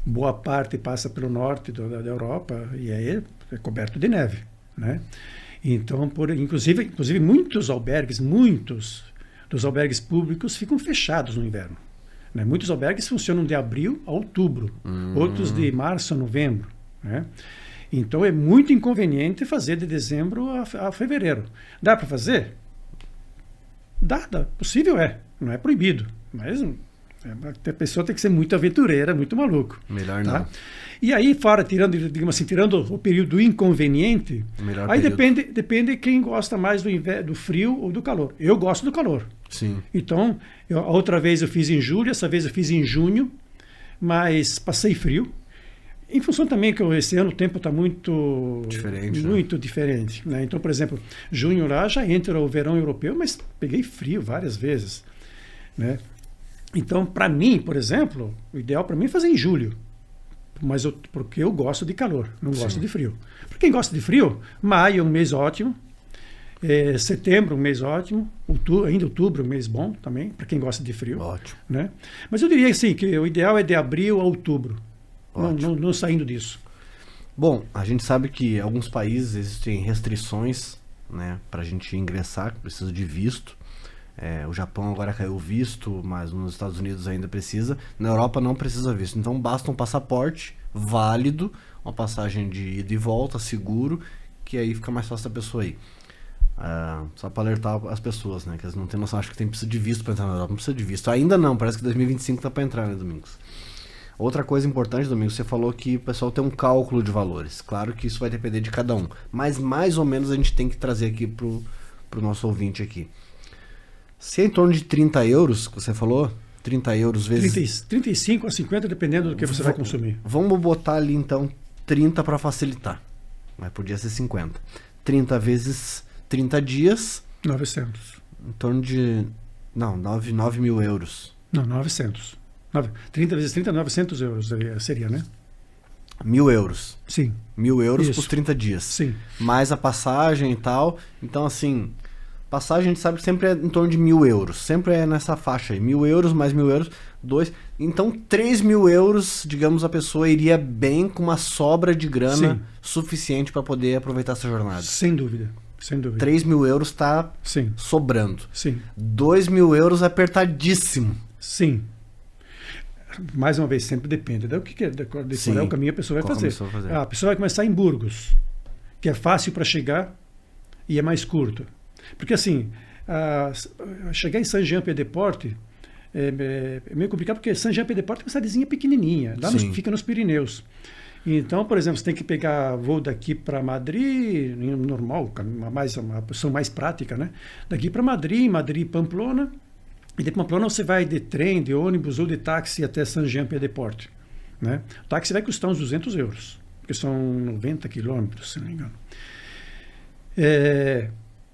Boa parte passa pelo norte da Europa e aí é coberto de neve, né? Então, inclusive muitos dos albergues públicos ficam fechados no inverno, né? Muitos albergues funcionam de abril a outubro, outros de março a novembro, né? Então é muito inconveniente fazer de dezembro a fevereiro. Dá para fazer? Dá, possível não é proibido, mas a pessoa tem que ser muito aventureira, muito maluco. Melhor tá? não. E aí, tirando o período inconveniente, aí depende quem gosta mais do frio ou do calor. Eu gosto do calor. Sim. Então, a outra vez eu fiz em julho, essa vez eu fiz em junho, mas passei frio. Em função também que esse ano o tempo está muito diferente, né? Então, por exemplo, junho lá já entra o verão europeu, mas peguei frio várias vezes, né? Então, para mim, por exemplo, o ideal para mim é fazer em julho, porque eu gosto de calor, não gosto de frio. Para quem gosta de frio, maio é um mês ótimo, setembro um mês ótimo, outubro um mês bom também, para quem gosta de frio. Ótimo. Né? Mas eu diria assim, que o ideal é de abril a outubro, não saindo disso. Bom, a gente sabe que em alguns países existem restrições, né, para a gente ingressar, que precisa de visto. O Japão agora caiu o visto, mas nos Estados Unidos ainda precisa. Na Europa não precisa visto. Então basta um passaporte válido, uma passagem de ida e volta, seguro, que aí fica mais fácil da pessoa ir. Só para alertar as pessoas, né, que elas não têm noção, acham que precisa de visto para entrar na Europa. Não precisa de visto. Ainda não, parece que 2025 tá para entrar, né, Domingos? Outra coisa importante, Domingos, você falou que o pessoal tem um cálculo de valores. Claro que isso vai depender de cada um, mas mais ou menos a gente tem que trazer aqui pro nosso ouvinte aqui. Se é em torno de 30 euros, que você falou, 30 euros vezes... 35 a 50, dependendo do que você vai consumir. Vamos botar ali, então, 30 para facilitar. Mas podia ser 50. 30 vezes 30 dias... 900. Em torno de... Não, 9 mil euros. Não, 900. 30 vezes 30, 900 euros seria, né? 1.000 euros. Sim. 1.000 euros Isso. por 30 dias. Sim. Mais a passagem e tal. Então, assim... Passagem a gente sabe que sempre é em torno de 1.000 euros. Sempre é nessa faixa aí. 1.000 euros mais 1.000 euros, 2. Então, 3.000 euros, digamos, a pessoa iria bem com uma sobra de grana suficiente para poder aproveitar essa jornada. Sem dúvida. Sem dúvida. 3.000 euros está sobrando. Sim. 2.000 euros apertadíssimo. Sim. Mais uma vez, sempre depende de qual é o caminho a pessoa vai fazer. A pessoa vai começar em Burgos, que é fácil para chegar e é mais curto. Porque assim, chegar em Saint-Jean-Pied-de-Port é meio complicado, porque Saint-Jean-Pied-de-Port é uma cidadezinha pequenininha, lá fica nos Pirineus. Então, por exemplo, você tem que pegar voo daqui para Madrid, normal, uma opção mais prática, né? Daqui para Madrid, Pamplona, e de Pamplona você vai de trem, de ônibus ou de táxi até Saint-Jean-Pied-de-Port, né? O táxi vai custar uns 200 euros, porque são 90 quilômetros, se não me engano.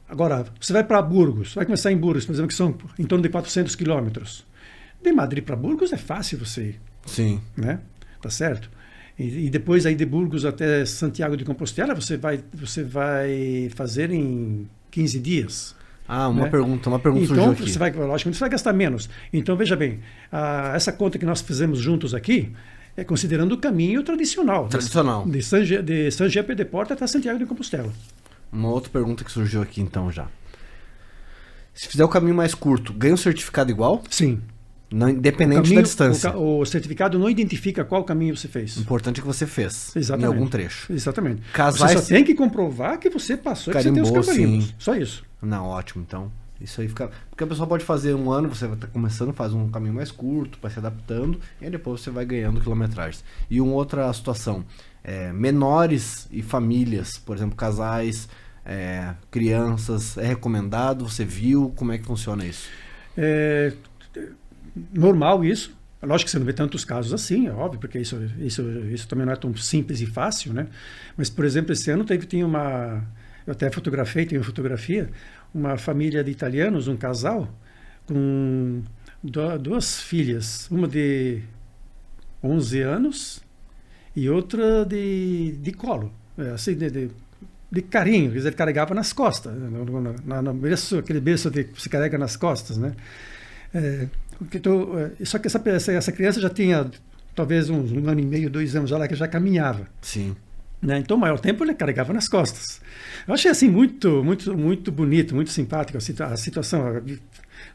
Agora, você vai para Burgos, vai começar em Burgos, por exemplo, que são em torno de 400 quilômetros. De Madrid para Burgos é fácil você ir. Sim. Né? Tá certo? E depois aí de Burgos até Santiago de Compostela, você vai fazer em 15 dias. Uma pergunta então, surgiu aqui. Logicamente você vai gastar menos. Então, veja bem, essa conta que nós fizemos juntos aqui é considerando o caminho tradicional. De Saint-Jean-Pied-de-Port até Santiago de Compostela. Uma outra pergunta que surgiu aqui então já. Se fizer o caminho mais curto, ganha o certificado igual? Sim. Não, independente da distância. O certificado não identifica qual caminho você fez. O importante é que você fez. Exatamente. Em algum trecho. Exatamente. Você só tem que comprovar que você passou e que você tem os carimbos. Só isso. Não, ótimo. Então, isso aí fica... Porque a pessoa pode fazer um ano, você vai estar começando, faz um caminho mais curto, vai se adaptando, e aí depois você vai ganhando quilometragens. E uma outra situação, menores e famílias, por exemplo, casais, crianças, é recomendado? Você viu? Como é que funciona isso? Normal isso. Lógico que você não vê tantos casos assim, é óbvio, porque isso também não é tão simples e fácil, né? Mas, por exemplo, esse ano tinha uma... Eu até tenho fotografia, uma família de italianos, um casal, com duas filhas, uma de 11 anos e outra de colo, assim, de carinho, quer dizer, ele carregava nas costas, no berço, aquele berço que você carrega nas costas, né? Só que essa criança já tinha talvez um ano e meio, 2 anos já lá, que já caminhava. Sim. Né? Então, o maior tempo ele carregava nas costas. Eu achei assim muito, muito, muito bonito, muito simpático a situação.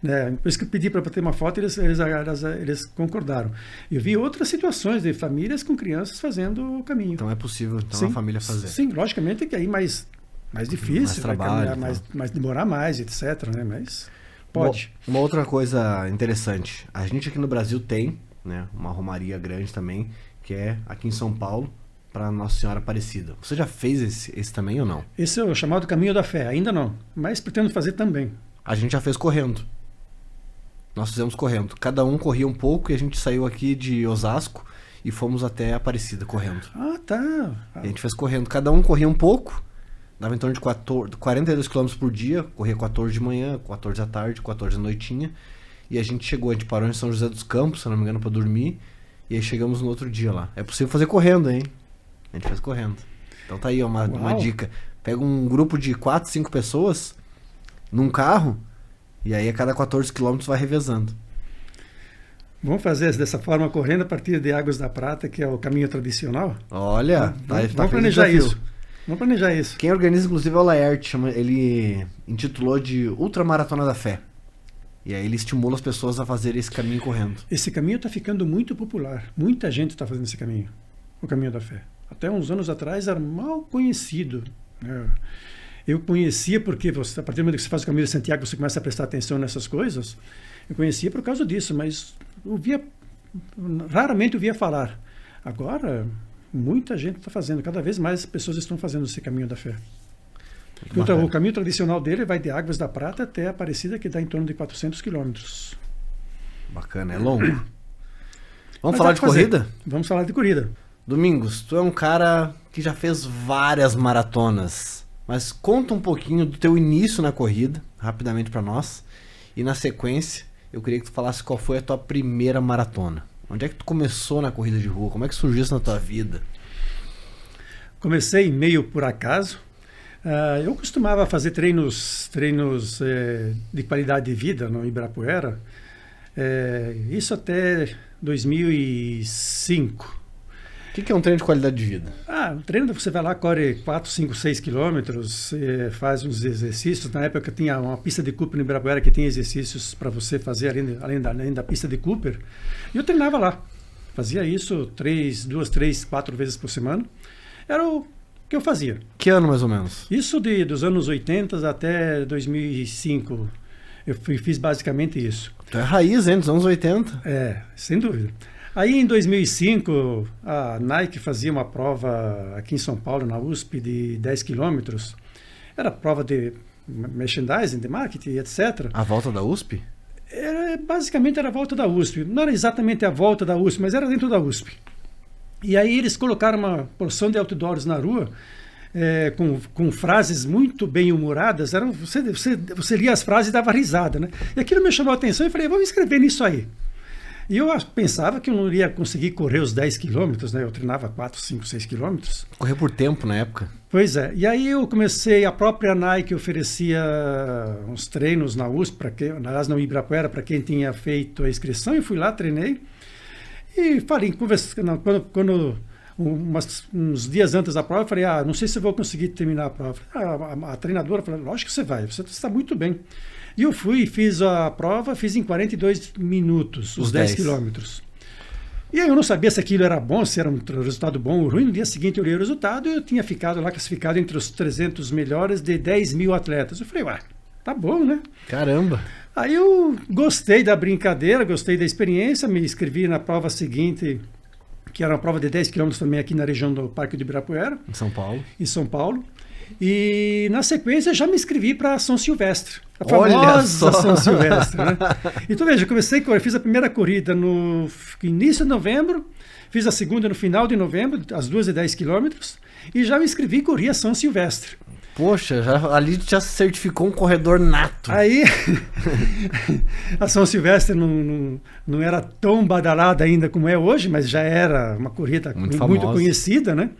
Né? Por isso que eu pedi para ter uma foto, eles concordaram. Eu vi outras situações de famílias com crianças fazendo o caminho. Então é possível a família fazer. Sim, logicamente que aí mais difícil, mais trabalho, vai caminhar, mais demorar mais, etc. Né? Mas pode. Uma outra coisa interessante, a gente aqui no Brasil tem, né, uma romaria grande também, que é aqui em São Paulo, para Nossa Senhora Aparecida. Você já fez esse também ou não? Esse é o chamado Caminho da Fé, ainda não, mas pretendo fazer também. A gente já fez correndo. Nós fizemos correndo. Cada um corria um pouco e a gente saiu aqui de Osasco e fomos até Aparecida correndo. Ah, tá. A gente fez correndo. Cada um corria um pouco, dava em torno de 42 km por dia, corria 14 de manhã, 14 da tarde, 14 da noitinha. E a gente parou em São José dos Campos, se não me engano, para dormir. E aí chegamos no outro dia lá. É possível fazer correndo, hein? A gente faz correndo. Então tá aí uma dica. Pega um grupo de 4, 5 pessoas num carro e aí a cada 14 km vai revezando. Vamos fazer dessa forma, correndo a partir de Águas da Prata, que é o caminho tradicional? Olha, vamos planejar isso. Vamos planejar isso. Quem organiza, inclusive, é o Laerte. Ele intitulou de Ultramaratona da Fé. E aí ele estimula as pessoas a fazerem esse caminho correndo. Esse caminho está ficando muito popular. Muita gente está fazendo esse caminho. O caminho da fé. Até uns anos atrás era mal conhecido. Eu conhecia porque a partir do momento que você faz o caminho de Santiago, você começa a prestar atenção nessas coisas. Eu conhecia por causa disso, mas raramente ouvia falar. Agora, muita gente está fazendo. Cada vez mais pessoas estão fazendo esse caminho da fé. Então, o caminho tradicional dele vai de Águas da Prata até Aparecida, que dá em torno de 400 quilômetros. Bacana, é longo. Vamos falar de corrida? Vamos falar de corrida. Domingos, tu é um cara que já fez várias maratonas, mas conta um pouquinho do teu início na corrida, rapidamente para nós, e na sequência eu queria que tu falasse qual foi a tua primeira maratona. Onde é que tu começou na corrida de rua? Como é que surgiu isso na tua vida? Comecei meio por acaso. Eu costumava fazer treinos de qualidade de vida no Ibirapuera, isso até 2005. O que é um treino de qualidade de vida? Um treino você vai lá, corre 4, 5, 6 quilômetros, faz uns exercícios. Na época tinha uma pista de Cooper no Ibirapuera que tem exercícios para você fazer além da pista de Cooper. E eu treinava lá. Fazia isso 2, 3, 4 vezes por semana. Era o que eu fazia. Que ano mais ou menos? Isso dos anos 80 até 2005. Fiz basicamente isso. Tu é raiz, hein, dos anos 80. Sem dúvida. Aí em 2005, a Nike fazia uma prova aqui em São Paulo, na USP, de 10 quilômetros. Era prova de merchandising, de marketing, etc. A volta da USP? Basicamente era a volta da USP. Não era exatamente a volta da USP, mas era dentro da USP. E aí eles colocaram uma porção de outdoors na rua, com frases muito bem humoradas. Você lia as frases e dava risada, né? E aquilo me chamou a atenção e falei, vamos escrever nisso aí. E eu pensava que eu não iria conseguir correr os 10 quilômetros, né? Eu treinava 4, 5, 6 quilômetros. Correr por tempo na época. Pois é. E aí eu comecei, a própria Nike oferecia uns treinos na USP, aliás, no Ibirapuera, para quem tinha feito a inscrição. Eu fui lá, treinei. E falei, quando uns dias antes da prova, eu falei, não sei se eu vou conseguir terminar a prova. A treinadora falou, lógico que você vai, você está muito bem. E eu fui, fiz a prova, fiz em 42 minutos, os 10 quilômetros. E aí eu não sabia se aquilo era bom, se era um resultado bom ou ruim. No dia seguinte eu olhei o resultado e eu tinha ficado lá classificado entre os 300 melhores de 10 mil atletas. Eu falei, tá bom, né? Caramba! Aí eu gostei da brincadeira, gostei da experiência, me inscrevi na prova seguinte, que era uma prova de 10 quilômetros também aqui na região do Parque do Ibirapuera. Em São Paulo. Em São Paulo. E na sequência já me inscrevi para São Silvestre. A famosa São Silvestre, né? Então veja, fiz a primeira corrida no início de novembro, fiz a segunda no final de novembro, as 2 de 10 quilômetros, e já me inscrevi e corri a São Silvestre. Poxa, ali já certificou um corredor nato. Aí, a São Silvestre não era tão badalada ainda como é hoje, mas já era uma corrida muito conhecida, né?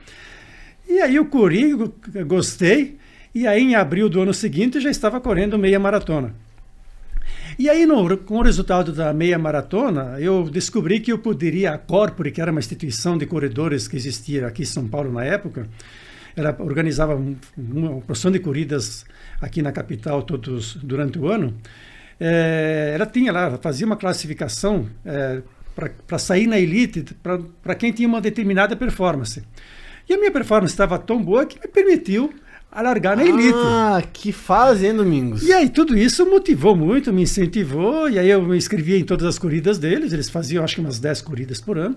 E aí eu corri, gostei, e aí em abril do ano seguinte eu já estava correndo meia maratona. E aí com o resultado da meia maratona, eu descobri que eu poderia, a Corpore, que era uma instituição de corredores que existia aqui em São Paulo na época, ela organizava uma porção de corridas aqui na capital todos durante o ano. Ela fazia uma classificação para sair na elite, para quem tinha uma determinada performance. E a minha performance estava tão boa que me permitiu alargar na elite. Que fase, hein, Domingos? E aí tudo isso motivou muito, me incentivou, e aí eu me inscrevia em todas as corridas deles, eles faziam acho que umas 10 corridas por ano.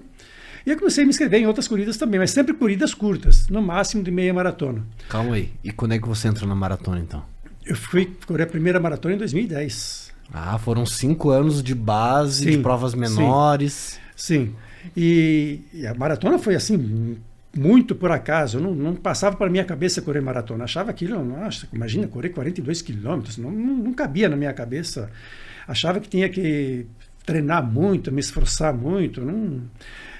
E eu comecei a me inscrever em outras corridas também, mas sempre corridas curtas, no máximo de meia maratona. Calma aí, e quando é que você entrou na maratona então? Eu fui correr a primeira maratona em 2010. Foram 5 anos de base, sim, de provas menores. Sim. E a maratona foi assim, muito por acaso. Eu não passava para minha cabeça correr maratona. Achava aquilo, nossa, imagina, correr 42 quilômetros. Não cabia na minha cabeça. Achava que tinha que treinar muito, me esforçar muito.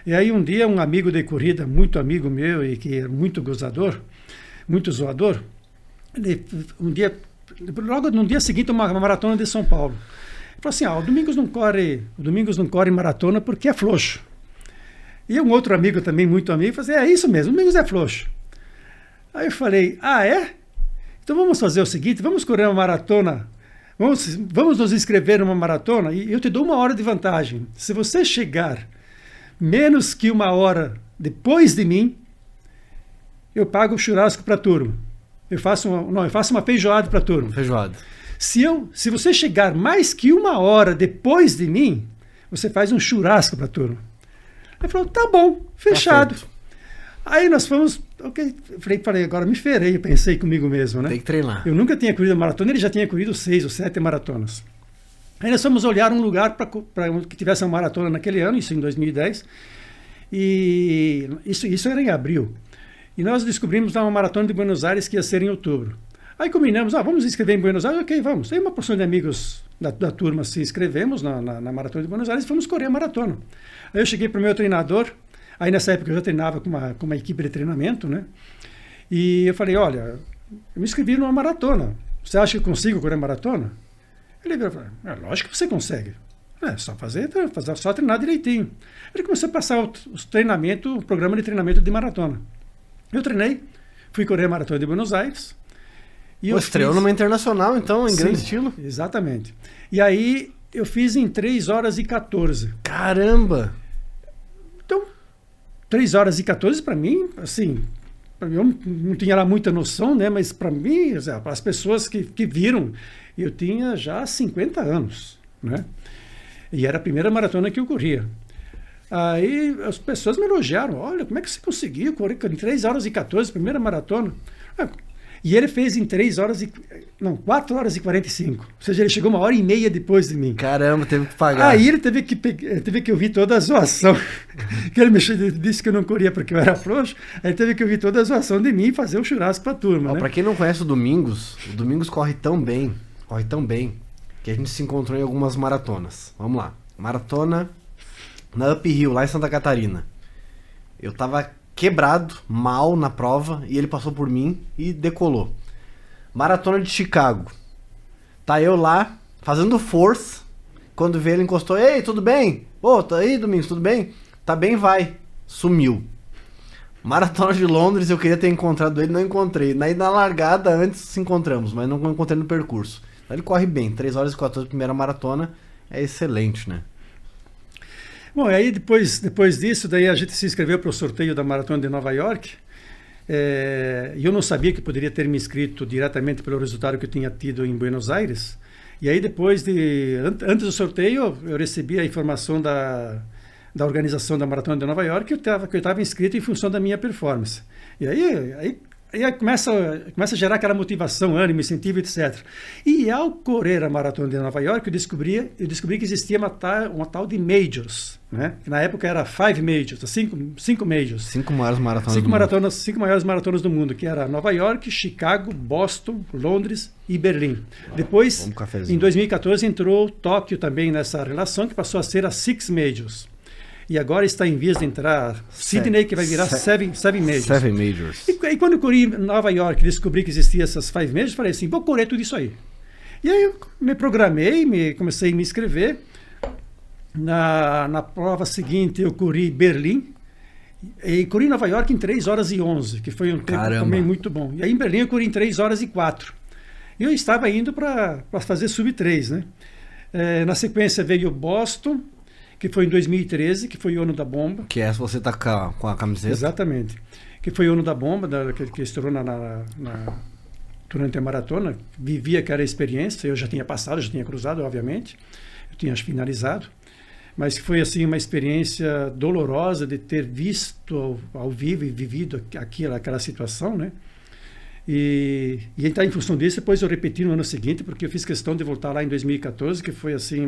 E aí um dia um amigo de corrida, muito amigo meu e que é muito gozador, muito zoador, logo no dia seguinte uma maratona de São Paulo. Ele falou assim, o Domingos não corre maratona porque é frouxo. E um outro amigo também, muito amigo, falou assim, é isso mesmo, o Domingos é frouxo. Aí eu falei, é? Então vamos fazer o seguinte, vamos correr uma maratona, vamos nos inscrever numa maratona e eu te dou 1 hora de vantagem. Se você chegar menos que 1 hora depois de mim, eu pago o churrasco para a turma. Eu faço uma feijoada para a turma. Feijoada. Se você chegar mais que 1 hora depois de mim, você faz um churrasco para a turma. Ele falou, tá bom, fechado. Aí nós fomos, ok, falei, agora me ferrei, pensei comigo mesmo, né? Tem que treinar. Eu nunca tinha corrido maratona, ele já tinha corrido 6 ou 7 maratonas. Aí nós fomos olhar um lugar para que tivesse uma maratona naquele ano, isso em 2010, e isso era em abril. E nós descobrimos uma maratona de Buenos Aires que ia ser em outubro. Aí combinamos, vamos inscrever em Buenos Aires, ok, vamos. Aí uma porção de amigos da turma se inscrevemos na maratona de Buenos Aires e fomos correr a maratona. Aí eu cheguei para o meu treinador, aí nessa época eu já treinava com uma equipe de treinamento, né? E eu falei, olha, eu me inscrevi numa maratona, você acha que eu consigo correr maratona? Ele falou, lógico que você consegue. Só treinar direitinho. Ele começou a passar o programa de treinamento de maratona. Eu treinei, fui correr a maratona de Buenos Aires. Estreou numa internacional, então, em grande estilo. Exatamente. E aí eu fiz em 3 horas e 14. Caramba! Então, 3 horas e 14 para mim, assim, eu não tinha lá muita noção, né? Mas para mim, para as pessoas que viram, eu tinha já 50 anos, né? E era a primeira maratona que eu corria. Aí as pessoas me elogiaram. Olha, como é que você conseguiu correr em 3 horas e 14, primeira maratona? E ele fez em 4 horas e 45. Ou seja, ele chegou 1h30 depois de mim. Caramba, teve que pagar. Aí ele teve que ouvir toda a zoação. Que ele disse que eu não corria porque eu era frouxo. Aí ele teve que ouvir toda a zoação de mim e fazer o churrasco para a turma. Né? Para quem não conhece o Domingos corre tão bem, que a gente se encontrou em algumas maratonas. Vamos lá. Maratona na Uphill, lá em Santa Catarina. Eu tava quebrado, mal na prova, e ele passou por mim e decolou. Maratona de Chicago. Tá eu lá, fazendo força. Quando vê ele encostou, ei, tudo bem? Ô, tá aí, Domingos, tudo bem? Tá bem, vai. Sumiu. Maratona de Londres, eu queria ter encontrado ele, não encontrei. Na largada, antes se encontramos, mas não encontrei no percurso. Ele corre bem, 3 horas e 14, primeira maratona, é excelente, né? Bom, e aí depois disso, daí a gente se inscreveu para o sorteio da Maratona de Nova York. E eu não sabia que poderia ter me inscrito diretamente pelo resultado que eu tinha tido em Buenos Aires. E aí antes do sorteio, eu recebi a informação da organização da Maratona de Nova York que eu estava inscrito em função da minha performance. E aí começa a gerar aquela motivação, ânimo, incentivo, etc. E ao correr a Maratona de Nova York, eu descobri que existia uma tal de majors, né? Que na época era 5 majors, 5 majors. 5 maiores maratonas. 5 maiores maratonas do mundo, que era Nova York, Chicago, Boston, Londres e Berlim. Depois, em 2014, entrou Tóquio também nessa relação, que passou a ser as 6 majors. E agora está em vias de entrar Sydney, que vai virar 7 majors. 7 majors. E quando eu corri em Nova York, descobri que existia essas 5 majors, falei assim, vou correr tudo isso aí. E aí eu me programei, comecei a me inscrever. Na prova seguinte, eu corri Berlim. E corri Nova York em 3 horas e 11, que foi um tempo também muito bom. E aí em Berlim eu corri em 3 horas e 4. E eu estava indo para fazer sub-3, né? Na sequência veio Boston, que foi em 2013, que foi o ano da bomba. Que é se você tá com a camiseta. Exatamente. Que foi o ano da bomba, que estourou durante a maratona. Vivi aquela experiência, eu já tinha passado, já tinha cruzado, obviamente. Eu tinha finalizado. Mas foi assim uma experiência dolorosa de ter visto ao vivo e vivido aquela situação, né? E então, em função disso, depois eu repeti no ano seguinte, porque eu fiz questão de voltar lá em 2014, que foi assim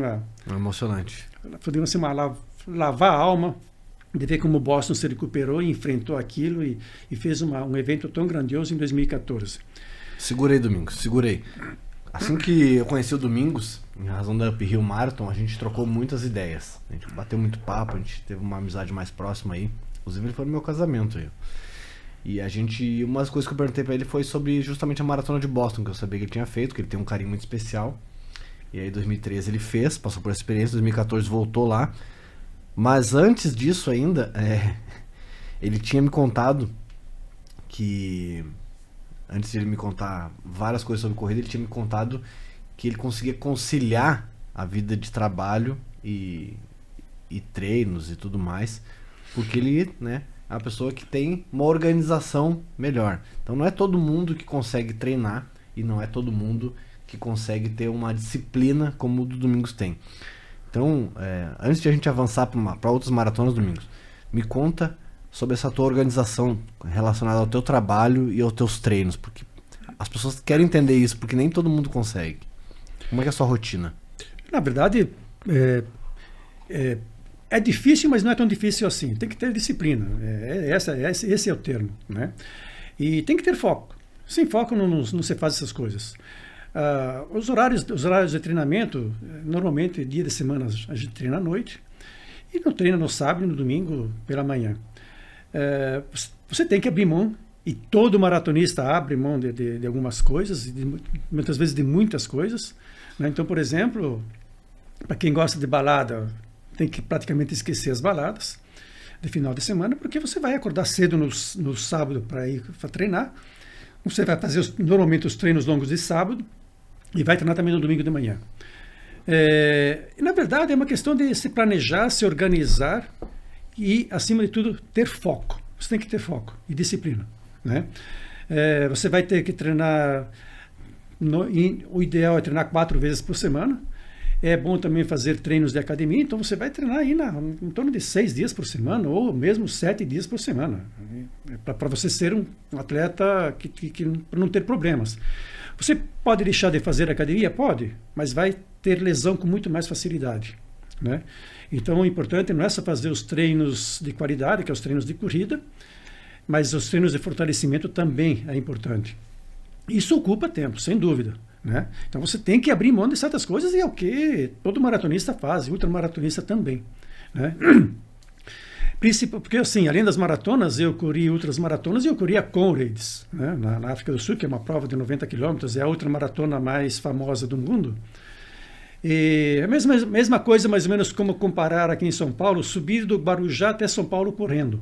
emocionante. Podemos assim, lavar a alma, de ver como o Boston se recuperou e enfrentou aquilo e fez um evento tão grandioso em 2014. Segurei, Domingos, segurei. Assim que eu conheci o Domingos, em razão da Uphill Marathon, a gente trocou muitas ideias. A gente bateu muito papo, a gente teve uma amizade mais próxima aí. Inclusive ele foi no meu casamento aí. E uma das coisas que eu perguntei pra ele foi sobre justamente a Maratona de Boston, que eu sabia que ele tinha feito, que ele tem um carinho muito especial. E aí em 2013 ele fez, passou por essa experiência, em 2014 voltou lá. Mas antes disso ainda, ele tinha me contado que... Antes de ele me contar várias coisas sobre corrida, ele tinha me contado que ele conseguia conciliar a vida de trabalho e treinos e tudo mais, porque ele, né, é uma pessoa que tem uma organização melhor. Então não é todo mundo que consegue treinar e não é todo mundo que consegue ter uma disciplina como o do Domingos tem. Então, antes de a gente avançar para outras maratonas, Domingos, me conta sobre essa tua organização relacionada ao teu trabalho e aos teus treinos, porque as pessoas querem entender isso, porque nem todo mundo consegue. Como é que é a sua rotina? Na verdade, é difícil, mas não é tão difícil assim. Tem que ter disciplina. Esse é o termo, né? E tem que ter foco. Sem foco não se faz essas coisas. Os horários de treinamento, normalmente, dia de semana a gente treina à noite e não treina no sábado e no domingo pela manhã. Você tem que abrir mão, e todo maratonista abre mão de algumas coisas, muitas vezes de muitas coisas, né? Então, por exemplo, para quem gosta de balada, tem que praticamente esquecer as baladas de final de semana, porque você vai acordar cedo no sábado para ir para treinar, você vai fazer normalmente os treinos longos de sábado e vai treinar também no domingo de manhã. E, na verdade, é uma questão de se planejar, se organizar e, acima de tudo, ter foco. Você tem que ter foco e disciplina, né? Você vai ter que treinar, o ideal é treinar 4 vezes por semana. É bom também fazer treinos de academia, então você vai treinar aí em torno de 6 dias por semana, ou mesmo 7 dias por semana, para você ser um atleta que não ter problemas. Você pode deixar de fazer academia? Pode, mas vai ter lesão com muito mais facilidade, né? Então o importante não é só fazer os treinos de qualidade, que é os treinos de corrida, mas os treinos de fortalecimento também é importante. Isso ocupa tempo, sem dúvida, né? Então você tem que abrir mão de certas coisas, e é o que todo maratonista faz, e ultramaratonista também, né? Porque assim, além das maratonas, eu corri outras maratonas e eu corri a Comrades, né? Na África do Sul, que é uma prova de 90 quilômetros, é a ultramaratona mais famosa do mundo. E a mesma coisa, mais ou menos, como comparar aqui em São Paulo, subir do Guarujá até São Paulo correndo.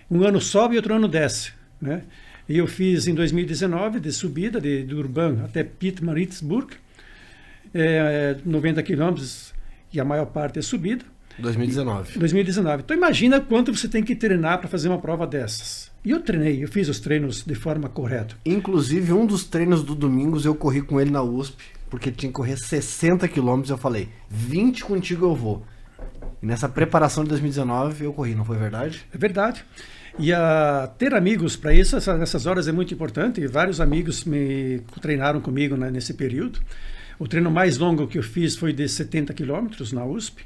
Um ano sobe e outro ano desce, né? E eu fiz em 2019 de subida de Durban até Pietermaritzburg, 90 quilômetros, e a maior parte é subida. 2019. Então imagina quanto você tem que treinar para fazer uma prova dessas. E eu fiz os treinos de forma correta. Inclusive, um dos treinos do Domingos eu corri com ele na USP, porque tinha que correr 60 quilômetros. Eu falei, 20 contigo eu vou. E nessa preparação de 2019 eu corri, não foi verdade? É verdade. E ter amigos para isso, nessas horas é muito importante. E vários amigos me treinaram comigo, né, nesse período. O treino mais longo que eu fiz foi de 70 quilômetros na USP.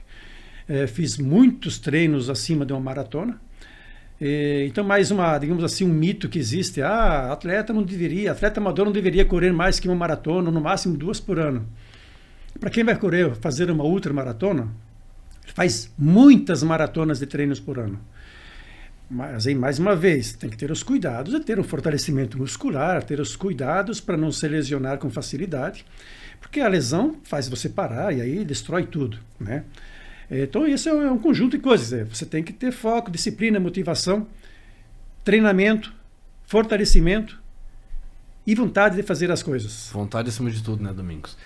Fiz muitos treinos acima de uma maratona. Então, mais digamos assim, um mito que existe. Atleta amador não deveria correr mais que uma maratona, no máximo 2 por ano. Para quem vai fazer uma ultramaratona, faz muitas maratonas de treinos por ano. Mas aí, mais uma vez, tem que ter os cuidados de ter um fortalecimento muscular, ter os cuidados para não se lesionar com facilidade, porque a lesão faz você parar e aí destrói tudo, né? Então, isso é um conjunto de coisas. Você tem que ter foco, disciplina, motivação, treinamento, fortalecimento e vontade de fazer as coisas. Vontade acima de tudo, né, Domingos?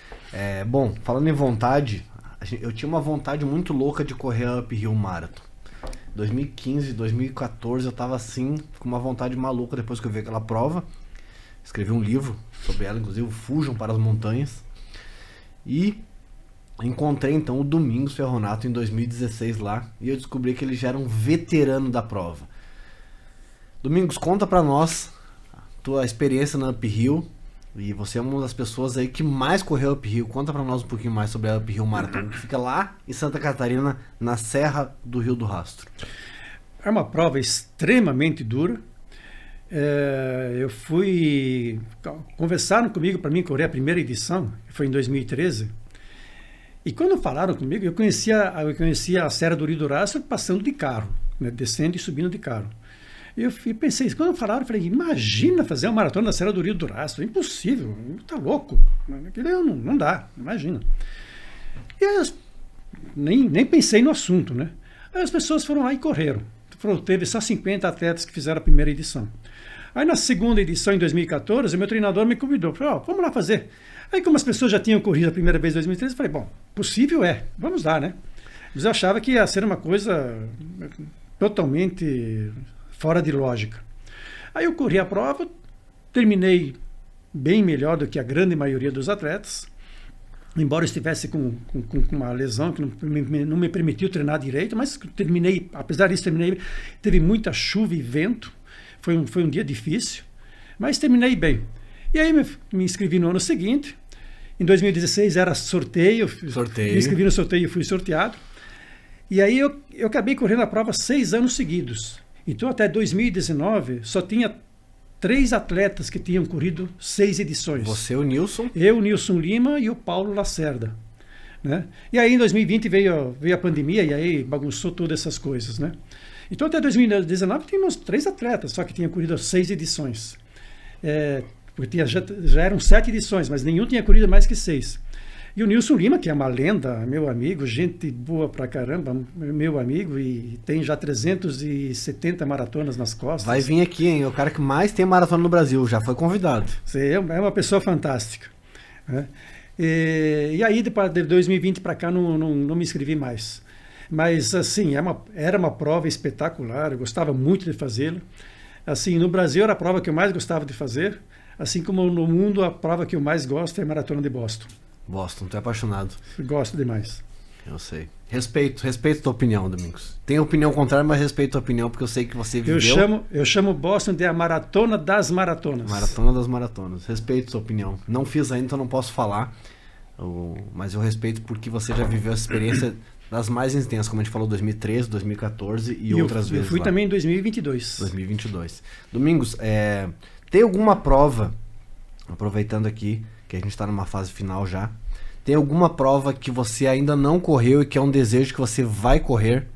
Bom, falando em vontade, eu tinha uma vontade muito louca de correr a Uphill Marathon. 2015, 2014 eu tava assim, com uma vontade maluca depois que eu vi aquela prova. Escrevi um livro sobre ela, inclusive, Fujam para as Montanhas. E encontrei então o Domingos Ferronato em 2016 lá, e eu descobri que ele já era um veterano da prova. Domingos, conta pra nós a tua experiência na Uphill, e você é uma das pessoas aí que mais correu Uphill. Conta pra nós um pouquinho mais sobre a Uphill Marathon, que fica lá em Santa Catarina, na Serra do Rio do Rastro. É uma prova extremamente dura. Conversaram comigo para mim correr a primeira edição, que foi em 2013. E quando falaram comigo, eu conhecia a Serra do Rio do Rastro passando de carro, né, descendo e subindo de carro. E eu pensei, quando falaram, eu falei, imagina fazer uma maratona na Serra do Rio do Rastro, é impossível, tá louco, aquilo não dá, imagina. E aí nem pensei no assunto, né? Aí as pessoas foram lá e correram. Teve só 50 atletas que fizeram a primeira edição. Aí na segunda edição, em 2014, o meu treinador me convidou, falou, vamos lá fazer. Aí como as pessoas já tinham corrido a primeira vez em 2013, eu falei, bom, possível vamos lá, né? Mas eu achava que ia ser uma coisa totalmente fora de lógica. Aí eu corri a prova, terminei bem melhor do que a grande maioria dos atletas, embora eu estivesse com uma lesão que não me permitiu treinar direito, mas terminei, apesar disso, teve muita chuva e vento, foi um dia difícil, mas terminei bem. E aí me inscrevi no ano seguinte, em 2016 era sorteio. Me inscrevi no sorteio e fui sorteado, e aí eu acabei correndo a prova 6 anos seguidos. Então até 2019 só tinha 3 atletas que tinham corrido 6 edições. Você, o Nilson? Eu, o Nilson Lima e o Paulo Lacerda, né? E aí em 2020 veio a pandemia e aí bagunçou todas essas coisas, né? Então até 2019 tínhamos 3 atletas só que tinham corrido 6 edições. Porque já eram 7 edições, mas nenhum tinha corrido mais que 6. E o Nilson Lima, que é uma lenda, meu amigo, gente boa pra caramba, meu amigo, e tem já 370 maratonas nas costas. Vai vir aqui, hein? É o cara que mais tem maratona no Brasil, já foi convidado. Você é uma pessoa fantástica, né? E aí, depois de 2020 para cá, não me inscrevi mais. Mas, assim, era uma prova espetacular, eu gostava muito de fazê-la. Assim, no Brasil era a prova que eu mais gostava de fazer, assim como no mundo a prova que eu mais gosto é a Maratona de Boston. Boston, tu é apaixonado. Gosto demais. Eu sei. Respeito tua opinião, Domingos. Tenho opinião contrária, mas respeito tua opinião, porque eu sei que você viveu... Eu chamo Boston de a Maratona das Maratonas. Maratona das Maratonas. Respeito tua opinião. Não fiz ainda, então não posso falar, mas eu respeito porque você já viveu essa experiência das mais intensas, como a gente falou, 2013, 2014 e outras vezes. Eu fui lá. Também em 2022. 2022. Domingos, tem alguma prova, aproveitando aqui que a gente está numa fase final já, tem alguma prova que você ainda não correu e que é um desejo que você vai correr?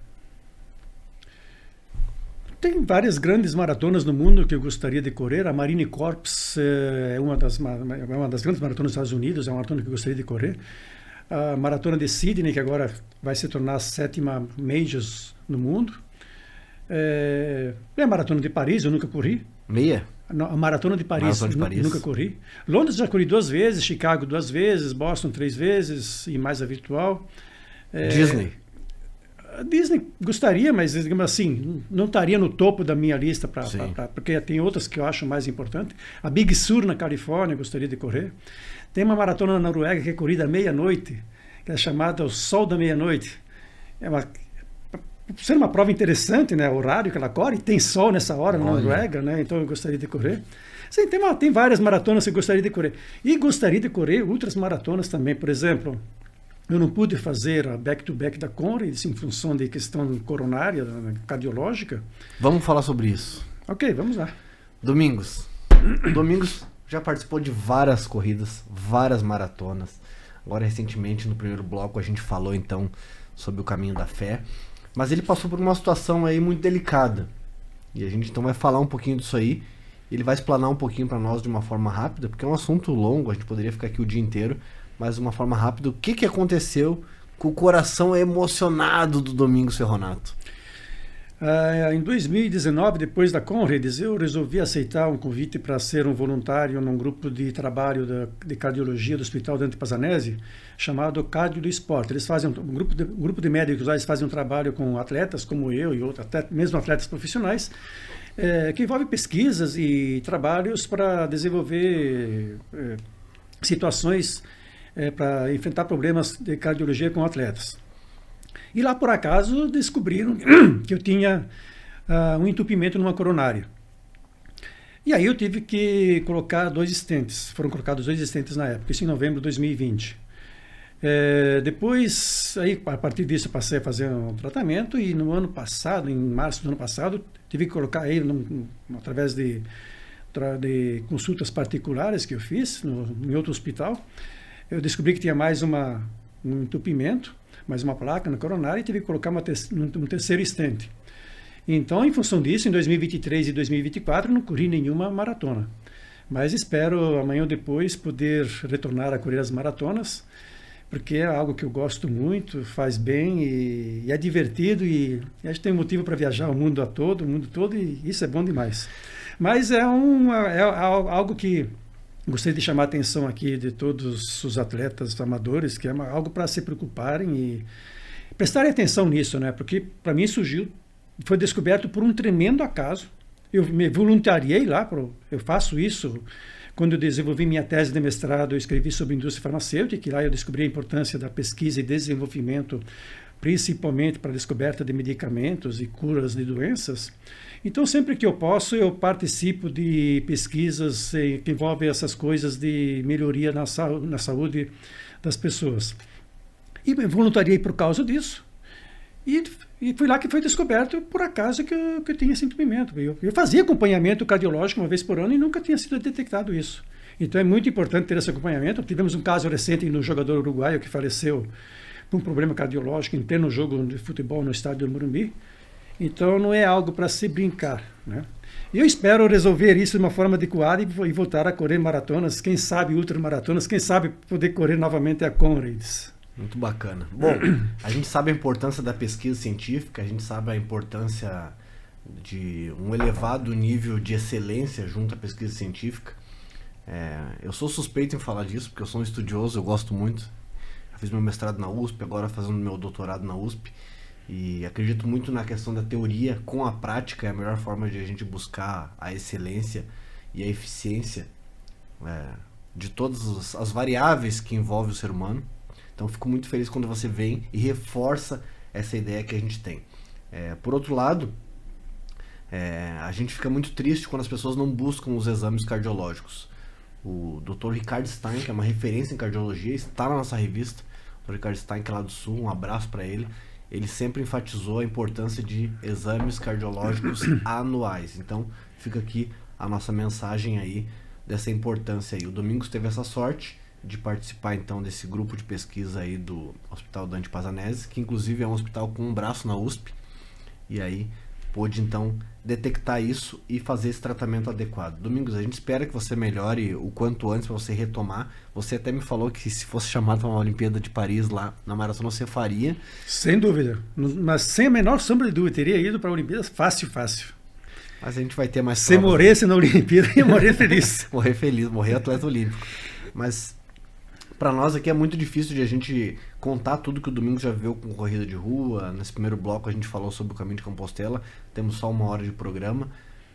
Tem várias grandes maratonas no mundo que eu gostaria de correr. A Marine Corps é uma das grandes maratonas dos Estados Unidos, é uma maratona que eu gostaria de correr. A Maratona de Sydney, que agora vai se tornar a 7ª Majors no mundo. A Maratona de Paris, eu nunca corri. Meia? A Maratona de Paris, nunca corri. Londres já corri 2 vezes, Chicago 2 vezes, Boston 3 vezes e mais a virtual. Disney? A Disney gostaria, mas digamos assim, não estaria no topo da minha lista, porque tem outras que eu acho mais importantes. A Big Sur na Califórnia, eu gostaria de correr. Tem uma maratona na Noruega que é corrida à meia-noite, que é chamada O Sol da Meia-Noite. Por ser uma prova interessante, né, o horário que ela corre, tem sol nessa hora na Noruega, né, então eu gostaria de correr. Sim, tem várias maratonas que eu gostaria de correr. E gostaria de correr outras maratonas também. Por exemplo, eu não pude fazer a back-to-back da Conrads em função de questão coronária, cardiológica. Vamos falar sobre isso. Ok, vamos lá. Domingos já participou de várias corridas, várias maratonas. Agora, recentemente, no primeiro bloco, a gente falou, então, sobre o caminho da fé. Mas ele passou por uma situação aí muito delicada. E a gente, então, vai falar um pouquinho disso aí. Ele vai explanar um pouquinho para nós de uma forma rápida, porque é um assunto longo, a gente poderia ficar aqui o dia inteiro, mas de uma forma rápida. O que aconteceu com o coração emocionado do Domingos Ferronato? Em 2019, depois da Conrads, eu resolvi aceitar um convite para ser um voluntário num grupo de trabalho de cardiologia do Hospital Dante Pazanese, chamado Cardio do Esporte. Eles fazem um grupo de médicos lá, eles fazem um trabalho com atletas como eu e outros, até mesmo atletas profissionais, que envolve pesquisas e trabalhos para desenvolver situações para enfrentar problemas de cardiologia com atletas. E lá, por acaso, descobriram que eu tinha um entupimento numa coronária. E aí eu tive que colocar 2 stents. Foram colocados 2 stents na época, isso em novembro de 2020. Depois, aí, a partir disso, eu passei a fazer um tratamento e no ano passado, em março do ano passado, tive que colocar aí, através de consultas particulares que eu fiz em outro hospital, eu descobri que tinha mais um entupimento, mais uma placa na coronária e tive que colocar um terceiro stent. Então, em função disso, em 2023 e 2024, não corri nenhuma maratona. Mas espero, amanhã ou depois, poder retornar a correr as maratonas, porque é algo que eu gosto muito, faz bem e é divertido e a gente tem motivo para viajar o mundo todo e isso é bom demais. Mas é algo que gostaria de chamar a atenção aqui de todos os atletas amadores, que é algo para se preocuparem e prestarem atenção nisso, né? Porque para mim foi descoberto por um tremendo acaso. Eu me voluntariei lá, eu faço isso. Quando eu desenvolvi minha tese de mestrado, eu escrevi sobre indústria farmacêutica, e lá eu descobri a importância da pesquisa e desenvolvimento, principalmente para a descoberta de medicamentos e curas de doenças. Então, sempre que eu posso, eu participo de pesquisas que envolvem essas coisas de melhoria na saúde das pessoas. E me voluntariei por causa disso. E foi lá que foi descoberto, por acaso, que eu tinha esse entupimento. Eu fazia acompanhamento cardiológico uma vez por ano e nunca tinha sido detectado isso. Então, é muito importante ter esse acompanhamento. Tivemos um caso recente no jogador uruguaio que faleceu por um problema cardiológico em pleno jogo de futebol no estádio do Morumbi. Então, não é algo para se brincar, né? E eu espero resolver isso de uma forma adequada e voltar a correr maratonas, quem sabe ultramaratonas, quem sabe poder correr novamente a Conrads. Muito bacana. Bom, a gente sabe a importância da pesquisa científica, a gente sabe a importância de um elevado nível de excelência junto à pesquisa científica. Eu sou suspeito em falar disso, porque eu sou um estudioso, eu gosto muito. Eu fiz meu mestrado na USP, agora fazendo meu doutorado na USP. E acredito muito na questão da teoria com a prática, é a melhor forma de a gente buscar a excelência e a eficiência de todas as variáveis que envolvem o ser humano. Então fico muito feliz quando você vem e reforça essa ideia que a gente tem. Por outro lado, a gente fica muito triste quando as pessoas não buscam os exames cardiológicos. O Dr. Ricardo Stein, que é uma referência em cardiologia, está na nossa revista. O Dr. Ricardo Stein, que é lá do Sul, um abraço para ele. Ele sempre enfatizou a importância de exames cardiológicos anuais. Então fica aqui a nossa mensagem aí dessa importância aí. O Domingos teve essa sorte de participar então desse grupo de pesquisa aí do Hospital Dante Pazanese, que inclusive é um hospital com um braço na USP, e aí pôde então detectar isso e fazer esse tratamento adequado. Domingos, a gente espera que você melhore o quanto antes para você retomar. Você até me falou que se fosse chamado para uma Olimpíada de Paris lá na maratona, você faria. Sem dúvida, mas sem a menor sombra de dúvida, teria ido para a Olimpíada fácil. Mas a gente vai ter mais Se morresse na Olimpíada, ia morrer feliz. Morrer feliz, morrer atleta olímpico. Mas para nós aqui é muito difícil de a gente contar tudo que o Domingos já viu com corrida de rua. Nesse primeiro bloco a gente falou sobre o Caminho de Compostela. Temos só 1 hora de programa,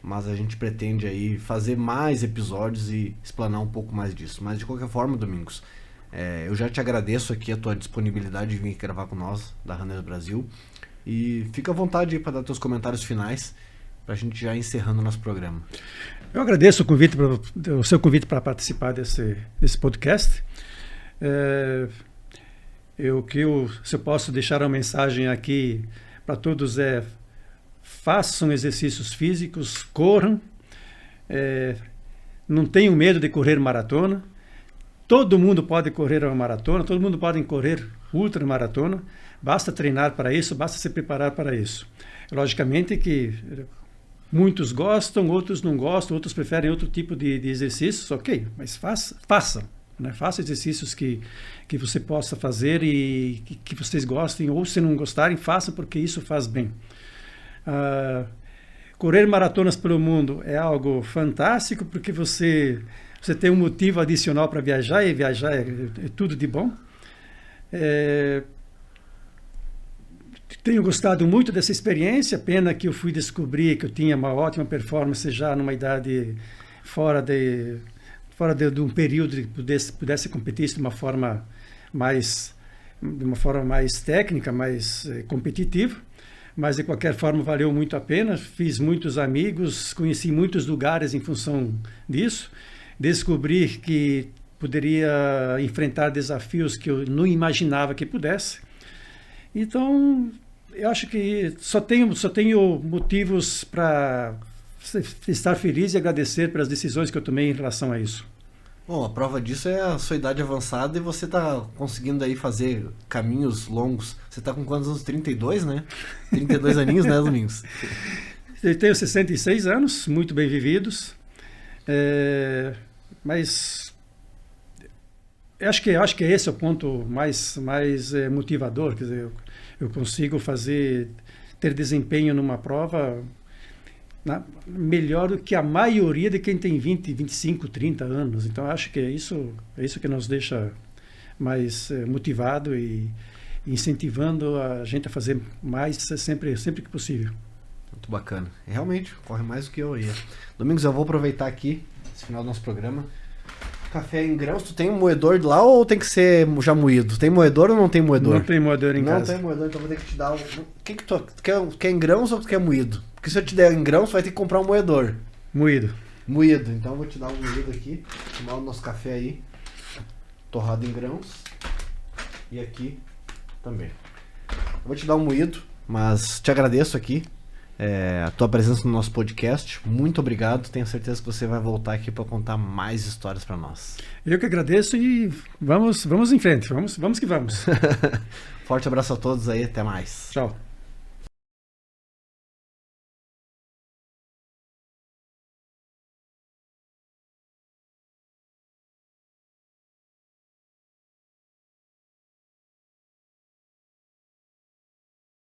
mas a gente pretende aí fazer mais episódios e explanar um pouco mais disso. Mas de qualquer forma, Domingos, eu já te agradeço aqui a tua disponibilidade de vir aqui gravar com nós, da Runners Brasil. E fica à vontade aí para dar teus comentários finais, para a gente já encerrando o nosso programa. Eu agradeço o seu convite para participar desse podcast. Se eu posso deixar uma mensagem aqui para todos façam exercícios físicos, corram, não tenham medo de correr maratona. Todo mundo pode correr uma maratona, todo mundo pode correr ultramaratona, basta treinar para isso, basta se preparar para isso. Logicamente que muitos gostam, outros não gostam, outros preferem outro tipo de exercícios, ok, mas façam. Né? Faça exercícios que você possa fazer e que vocês gostem, ou se não gostarem, façam, porque isso faz bem. Correr maratonas pelo mundo é algo fantástico, porque você tem um motivo adicional para viajar, e viajar é tudo de bom. Tenho gostado muito dessa experiência, pena que eu fui descobrir que eu tinha uma ótima performance já numa idade fora de um período que pudesse competir de uma forma mais técnica, mais competitiva, mas de qualquer forma valeu muito a pena. Fiz muitos amigos, conheci muitos lugares em função disso, descobri que poderia enfrentar desafios que eu não imaginava que pudesse. Então, eu acho que só tenho motivos para estar feliz e agradecer pelas decisões que eu tomei em relação a isso. Bom, a prova disso é a sua idade avançada e você está conseguindo aí fazer caminhos longos. Você está com quantos anos? 32, né? 32 aninhos, né, Domingos? Eu tenho 66 anos, muito bem vividos, mas eu acho que esse é o ponto mais motivador. Quer dizer, eu consigo ter desempenho numa prova melhor do que a maioria de quem tem 20, 25, 30 anos. Então, acho que é isso que nos deixa mais motivado e incentivando a gente a fazer mais sempre que possível. Muito bacana. Realmente, corre mais do que eu ia. Domingos, eu vou aproveitar aqui, esse final do nosso programa. Café em grãos, tu tem um moedor de lá ou tem que ser já moído? Tem moedor ou não tem moedor? Não tem moedor em casa. Não tem moedor, então vou ter que te dar um... O que tu quer em grãos ou tu quer moído? Porque se eu te der em grãos, tu vai ter que comprar um moedor. Moído. Então eu vou te dar um moído aqui. Tomar o nosso café aí. Torrado em grãos. E aqui também. Eu vou te dar um moído, mas te agradeço aqui. A tua presença no nosso podcast. Muito obrigado. Tenho certeza que você vai voltar aqui para contar mais histórias para nós. Eu que agradeço e vamos em frente. Vamos que vamos. Forte abraço a todos aí. Até mais. Tchau.